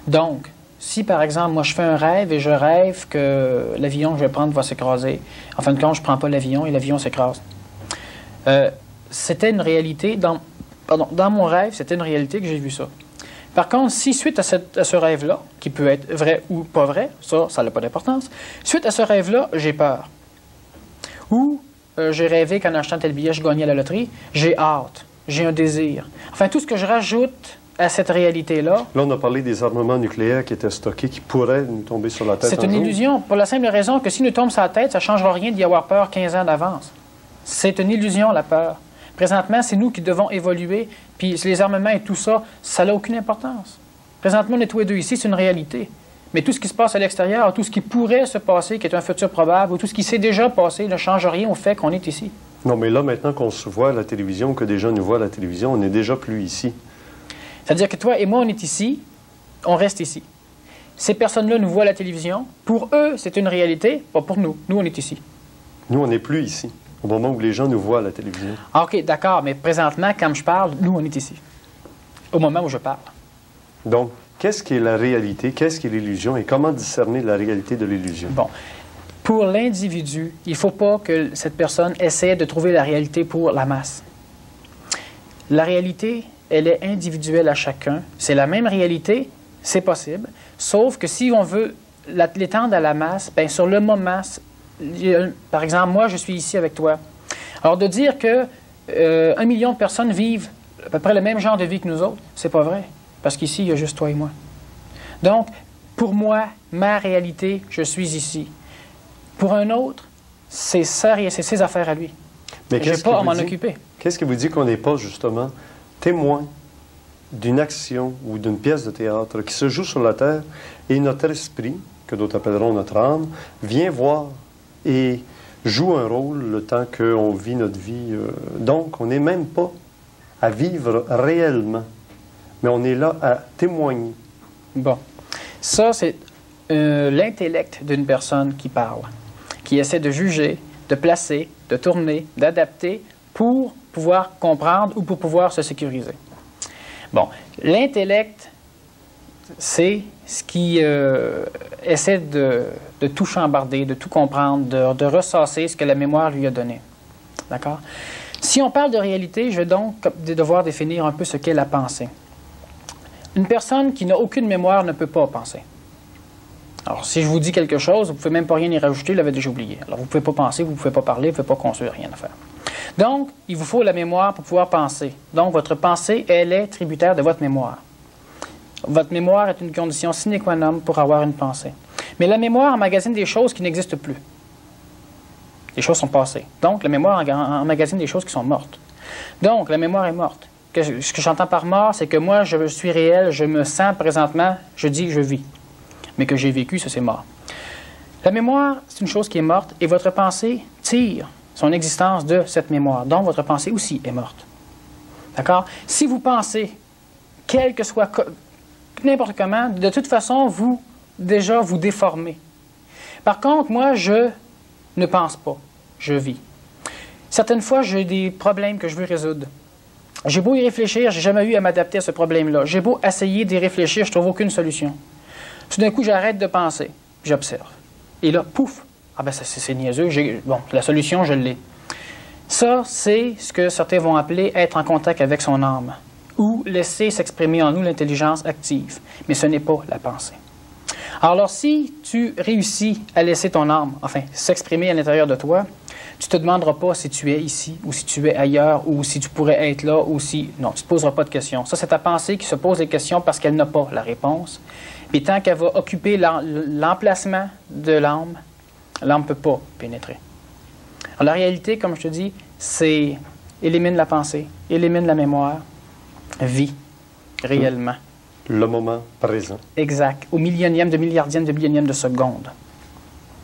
donc, si par exemple, moi je fais un rêve et je rêve que l'avion que je vais prendre va s'écraser, en fin de compte, je ne prends pas l'avion et l'avion s'écrase. C'était une réalité, dans mon rêve, c'était une réalité que j'ai vu ça. Par contre, si suite à ce rêve-là, qui peut être vrai ou pas vrai, ça n'a pas d'importance, suite à ce rêve-là, j'ai peur. Ou j'ai rêvé qu'en achetant tel billet, je gagnais à la loterie, j'ai hâte, j'ai un désir. Enfin, tout ce que je rajoute à cette réalité-là... Là, on a parlé des armements nucléaires qui étaient stockés, qui pourraient nous tomber sur la tête. C'est une illusion, pour la simple raison que s'ils nous tombent sur la tête, ça ne changera rien d'y avoir peur 15 ans d'avance. C'est une illusion, la peur. Présentement, c'est nous qui devons évoluer, puis les armements et tout ça, ça n'a aucune importance. Présentement, on est tous les deux ici, c'est une réalité. Mais tout ce qui se passe à l'extérieur, tout ce qui pourrait se passer, qui est un futur probable, ou tout ce qui s'est déjà passé, ne change rien au fait qu'on est ici. Non, mais là, maintenant qu'on se voit à la télévision, que des gens nous voient à la télévision, on n'est déjà plus ici. C'est-à-dire que toi et moi, on est ici, on reste ici. Ces personnes-là nous voient à la télévision. Pour eux, c'est une réalité, pas pour nous. Nous, on est ici. Nous, on n'est plus ici, au moment où les gens nous voient à la télévision. Ah, OK, d'accord, mais présentement, quand je parle, nous, on est ici. Au moment où je parle. Donc, qu'est-ce qui est la réalité, qu'est-ce qui est l'illusion et comment discerner la réalité de l'illusion? Bon. Pour l'individu, il ne faut pas que cette personne essaie de trouver la réalité pour la masse. La réalité, elle est individuelle à chacun. C'est la même réalité, c'est possible. Sauf que si on veut l'étendre à la masse, bien, sur le moment, par exemple, moi, je suis ici avec toi. Alors, de dire que 1 million de personnes vivent à peu près le même genre de vie que nous autres, c'est pas vrai. Parce qu'ici, il y a juste toi et moi. Donc, pour moi, ma réalité, je suis ici. Pour un autre, c'est ses affaires à lui. Mais je n'ai pas à m'en occuper. Qu'est-ce qui vous dit qu'on n'est pas, justement, témoin d'une action ou d'une pièce de théâtre qui se joue sur la terre et notre esprit, que d'autres appelleront notre âme, vient voir et joue un rôle le temps qu'on vit notre vie. Donc, on n'est même pas à vivre réellement, mais on est là à témoigner. Bon. Ça, c'est l'intellect d'une personne qui parle, qui essaie de juger, de placer, de tourner, d'adapter pour pouvoir comprendre ou pour pouvoir se sécuriser. Bon, l'intellect, c'est ce qui essaie de tout chambarder, de tout comprendre, de ressasser ce que la mémoire lui a donné. D'accord? Si on parle de réalité, je vais donc devoir définir un peu ce qu'est la pensée. Une personne qui n'a aucune mémoire ne peut pas penser. Alors, si je vous dis quelque chose, vous ne pouvez même pas rien y rajouter, vous l'avez déjà oublié. Alors, vous ne pouvez pas penser, vous ne pouvez pas parler, vous ne pouvez pas construire, rien à faire. Donc, il vous faut la mémoire pour pouvoir penser. Donc, votre pensée, elle est tributaire de votre mémoire. Votre mémoire est une condition sine qua non pour avoir une pensée. Mais la mémoire emmagasine des choses qui n'existent plus. Les choses sont passées. Donc, la mémoire emmagasine des choses qui sont mortes. Donc, la mémoire est morte. Ce que j'entends par mort, c'est que moi, je suis réel, je me sens présentement, je dis que je vis. Mais que j'ai vécu, ça, c'est mort. La mémoire, c'est une chose qui est morte, et votre pensée tire son existence de cette mémoire. Donc, votre pensée aussi est morte. D'accord? Si vous pensez, quel que soit, n'importe comment, de toute façon, vous déformez. Par contre, moi, je ne pense pas, je vis. Certaines fois, j'ai des problèmes que je veux résoudre. J'ai beau y réfléchir, j'ai jamais eu à m'adapter à ce problème-là. J'ai beau essayer d'y réfléchir, je trouve aucune solution. Tout d'un coup, j'arrête de penser, j'observe. Et là, pouf! Ah ben, c'est niaiseux. Bon, la solution, je l'ai. Ça, c'est ce que certains vont appeler être en contact avec son âme, ou laisser s'exprimer en nous l'intelligence active. Mais ce n'est pas la pensée. Alors, si tu réussis à laisser ton âme, enfin, s'exprimer à l'intérieur de toi, tu ne te demanderas pas si tu es ici, ou si tu es ailleurs, ou si tu pourrais être là, ou si... Non, tu ne te poseras pas de questions. Ça, c'est ta pensée qui se pose des questions parce qu'elle n'a pas la réponse. Et tant qu'elle va occuper l'emplacement de l'âme ne peut pas pénétrer. Alors, la réalité, comme je te dis, c'est élimine la pensée, élimine la mémoire, vis réellement. Le moment présent. Exact. Au millionième de milliardième de billionième de seconde.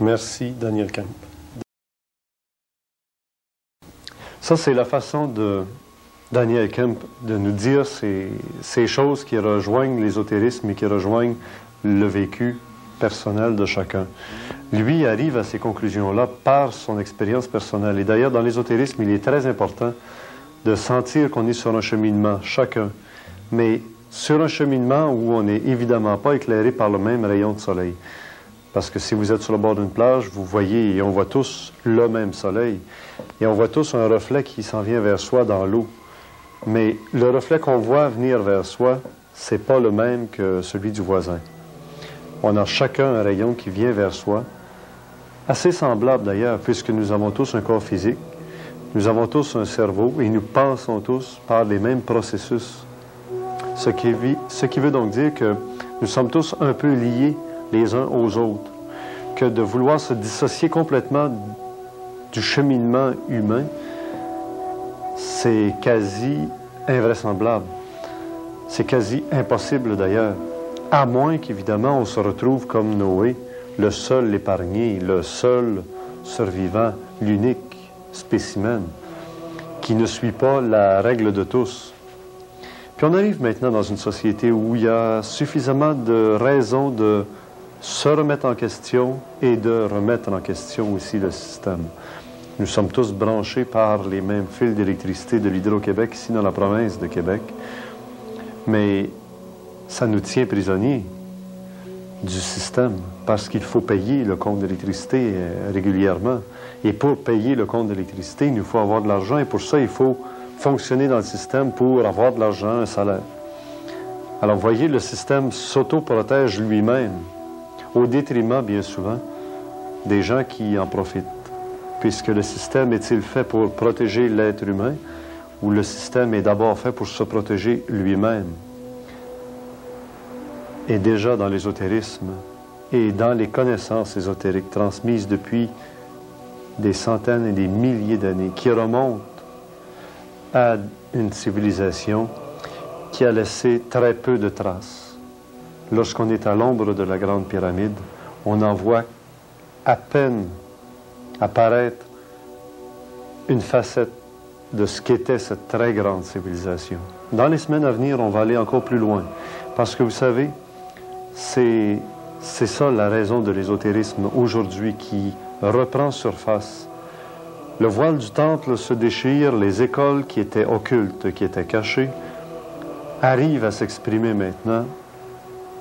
Merci, Daniel Kemp. Ça, c'est la façon de Daniel Kemp de nous dire ces choses qui rejoignent l'ésotérisme et qui rejoignent le vécu personnel de chacun. Lui arrive à ces conclusions-là par son expérience personnelle. Et d'ailleurs, dans l'ésotérisme, il est très important de sentir qu'on est sur un cheminement, chacun. Mais sur un cheminement où on n'est évidemment pas éclairé par le même rayon de soleil. Parce que si vous êtes sur le bord d'une plage, vous voyez et on voit tous le même soleil. Et on voit tous un reflet qui s'en vient vers soi dans l'eau. Mais le reflet qu'on voit venir vers soi, c'est pas le même que celui du voisin. On a chacun un rayon qui vient vers soi, assez semblable d'ailleurs, puisque nous avons tous un corps physique, nous avons tous un cerveau et nous pensons tous par les mêmes processus. Ce qui veut donc dire que nous sommes tous un peu liés les uns aux autres, que de vouloir se dissocier complètement du cheminement humain, c'est quasi invraisemblable. C'est quasi impossible d'ailleurs, à moins qu'évidemment on se retrouve comme Noé, le seul épargné, le seul survivant, l'unique spécimen, qui ne suit pas la règle de tous. Puis on arrive maintenant dans une société où il y a suffisamment de raisons de se remettre en question et de remettre en question aussi le système. Nous sommes tous branchés par les mêmes fils d'électricité de l'Hydro-Québec, ici dans la province de Québec. Mais ça nous tient prisonniers du système, parce qu'il faut payer le compte d'électricité régulièrement. Et pour payer le compte d'électricité, il nous faut avoir de l'argent, et pour ça, il faut fonctionner dans le système pour avoir de l'argent, un salaire. Alors, vous voyez, le système s'auto-protège lui-même, au détriment, bien souvent, des gens qui en profitent. Puisque le système est-il fait pour protéger l'être humain, ou le système est d'abord fait pour se protéger lui-même? Et déjà dans l'ésotérisme et dans les connaissances ésotériques transmises depuis des centaines et des milliers d'années, qui remontent à une civilisation qui a laissé très peu de traces. Lorsqu'on est à l'ombre de la Grande Pyramide, on en voit à peine apparaître une facette de ce qu'était cette très grande civilisation. Dans les semaines à venir, on va aller encore plus loin. Parce que vous savez, c'est ça la raison de l'ésotérisme aujourd'hui qui reprend surface. Le voile du temple se déchire, les écoles qui étaient occultes, qui étaient cachées, arrivent à s'exprimer maintenant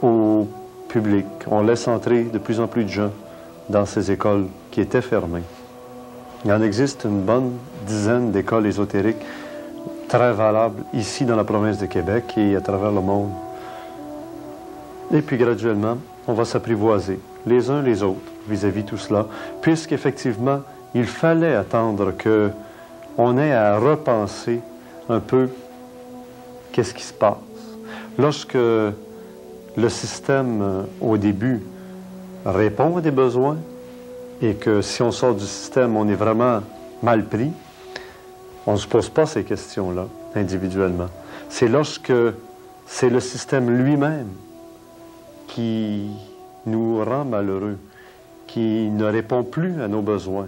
au public. On laisse entrer de plus en plus de gens dans ces écoles qui étaient fermées. Il en existe une bonne dizaine d'écoles ésotériques très valables ici dans la province de Québec et à travers le monde. Et puis graduellement, on va s'apprivoiser. les uns les autres vis-à-vis tout cela, puisqu'effectivement, il fallait attendre qu'on ait à repenser un peu qu'est-ce qui se passe. Lorsque le système, au début, répond à des besoins et que si on sort du système, on est vraiment mal pris, on ne se pose pas ces questions-là individuellement. C'est lorsque c'est le système lui-même qui nous rend malheureux, qui ne répond plus à nos besoins,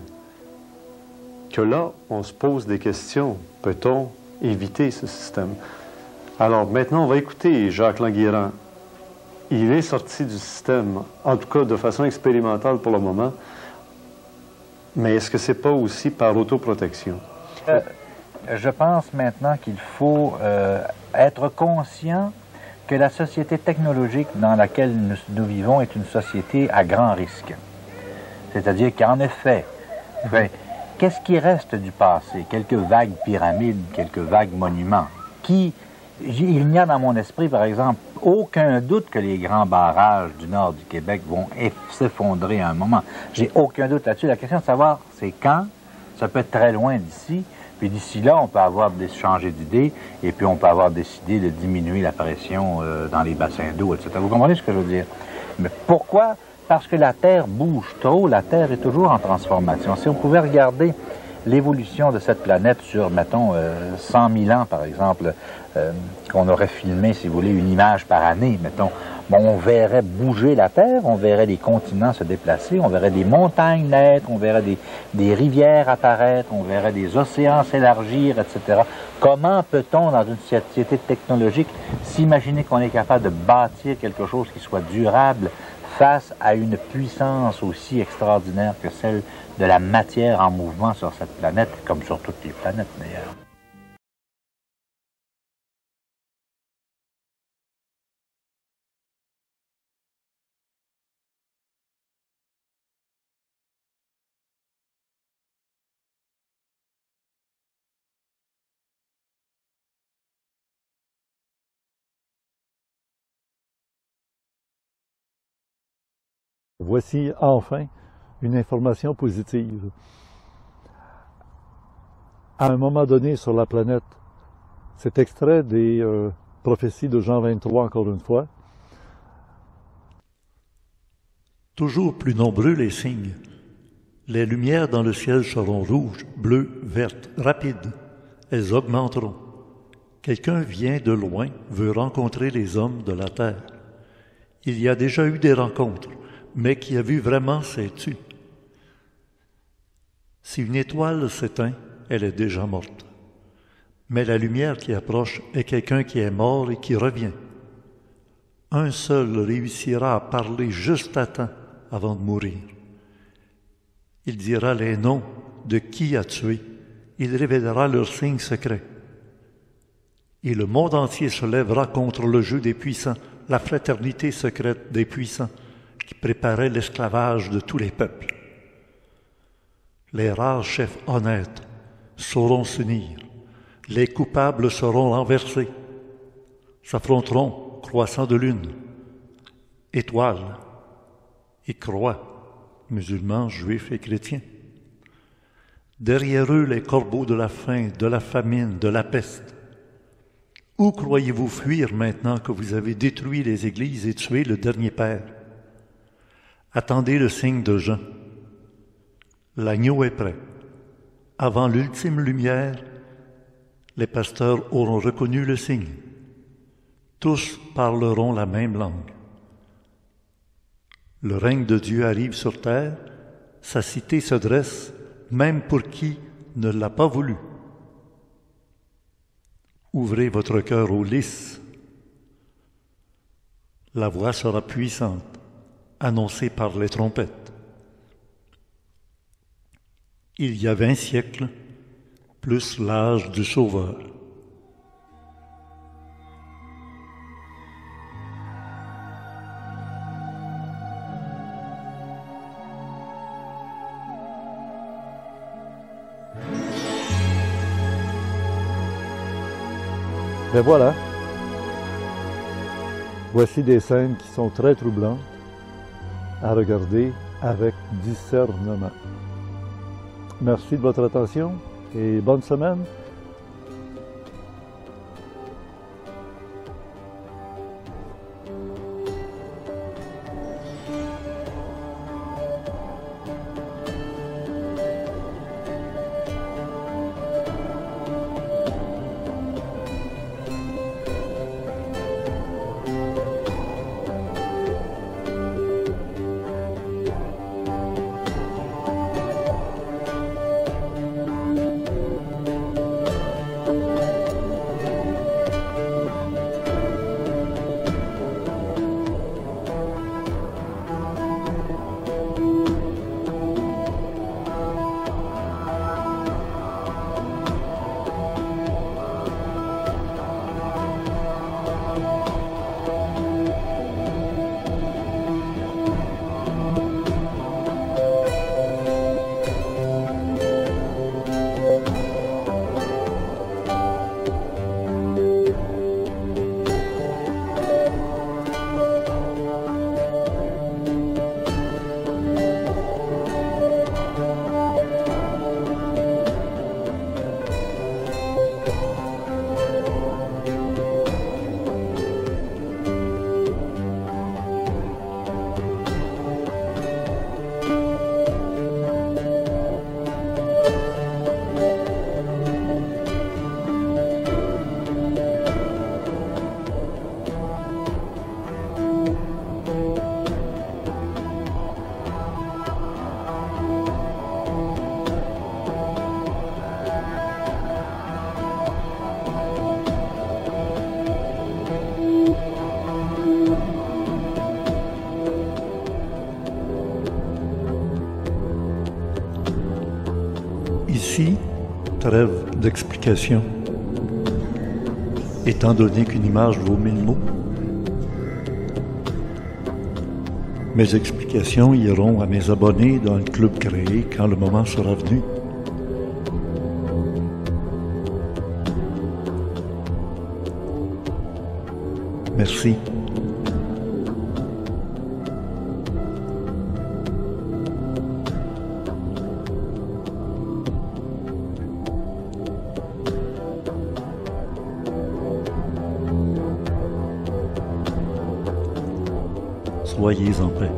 que là, on se pose des questions. Peut-on éviter ce système? Alors maintenant, on va écouter Jacques Languirand. Il est sorti du système, en tout cas de façon expérimentale pour le moment, mais est-ce que c'est pas aussi par autoprotection? Je pense maintenant qu'il faut être conscient que la société technologique dans laquelle nous vivons est une société à grand risque. C'est-à-dire qu'en effet, qu'est-ce qui reste du passé? Quelques vagues pyramides, quelques vagues monuments. Il n'y a dans mon esprit, par exemple, aucun doute que les grands barrages du nord du Québec vont s'effondrer à un moment. J'ai aucun doute là-dessus. La question de savoir, c'est quand. Ça peut être très loin d'ici. Puis d'ici là, on peut avoir changé d'idée et puis on peut avoir décidé de diminuer la pression dans les bassins d'eau, etc. Vous comprenez ce que je veux dire? Mais pourquoi? Parce que la Terre bouge trop, la Terre est toujours en transformation. Si on pouvait regarder l'évolution de cette planète sur, mettons, 100 000 ans, par exemple, qu'on aurait filmé, si vous voulez, une image par année, mettons, bon, on verrait bouger la Terre, on verrait les continents se déplacer, on verrait des montagnes naître, on verrait des rivières apparaître, on verrait des océans s'élargir, etc. Comment peut-on, dans une société technologique, s'imaginer qu'on est capable de bâtir quelque chose qui soit durable face à une puissance aussi extraordinaire que celle de la matière en mouvement sur cette planète, comme sur toutes les planètes d'ailleurs? Voici enfin une information positive. À un moment donné sur la planète, cet extrait des prophéties de Jean 23, encore une fois. Toujours plus nombreux les signes. Les lumières dans le ciel seront rouges, bleues, vertes, rapides. Elles augmenteront. Quelqu'un vient de loin, veut rencontrer les hommes de la terre. Il y a déjà eu des rencontres, mais qui a vu vraiment s'est tu. Si une étoile s'éteint, elle est déjà morte. Mais la lumière qui approche est quelqu'un qui est mort et qui revient. Un seul réussira à parler juste à temps avant de mourir. Il dira les noms de qui a tué. Il révélera leurs signes secrets. Et le monde entier se lèvera contre le jeu des puissants, la fraternité secrète des puissants, qui préparait l'esclavage de tous les peuples. Les rares chefs honnêtes sauront s'unir, les coupables seront renversés, s'affronteront croissants de lune, étoiles et croix, musulmans, juifs et chrétiens. Derrière eux les corbeaux de la faim, de la famine, de la peste. Où croyez-vous fuir maintenant que vous avez détruit les églises et tué le dernier père? Attendez le signe de Jean. L'agneau est prêt. Avant l'ultime lumière, les pasteurs auront reconnu le signe. Tous parleront la même langue. Le règne de Dieu arrive sur terre, sa cité se dresse, même pour qui ne l'a pas voulu. Ouvrez votre cœur aux lys. La voix sera puissante, annoncée par les trompettes. Il y a 20 siècles, plus l'âge du Sauveur. Ben voilà. Voici des scènes qui sont très troublantes. à regarder avec discernement. Merci de votre attention et bonne semaine. Ici, trêve d'explication. Étant donné qu'une image vaut 1000 mots, mes explications iront à mes abonnés dans le club créé quand le moment sera venu. Merci. Soyez en paix.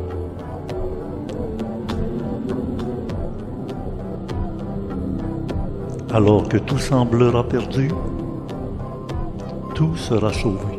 Alors que tout semblera perdu, tout sera sauvé.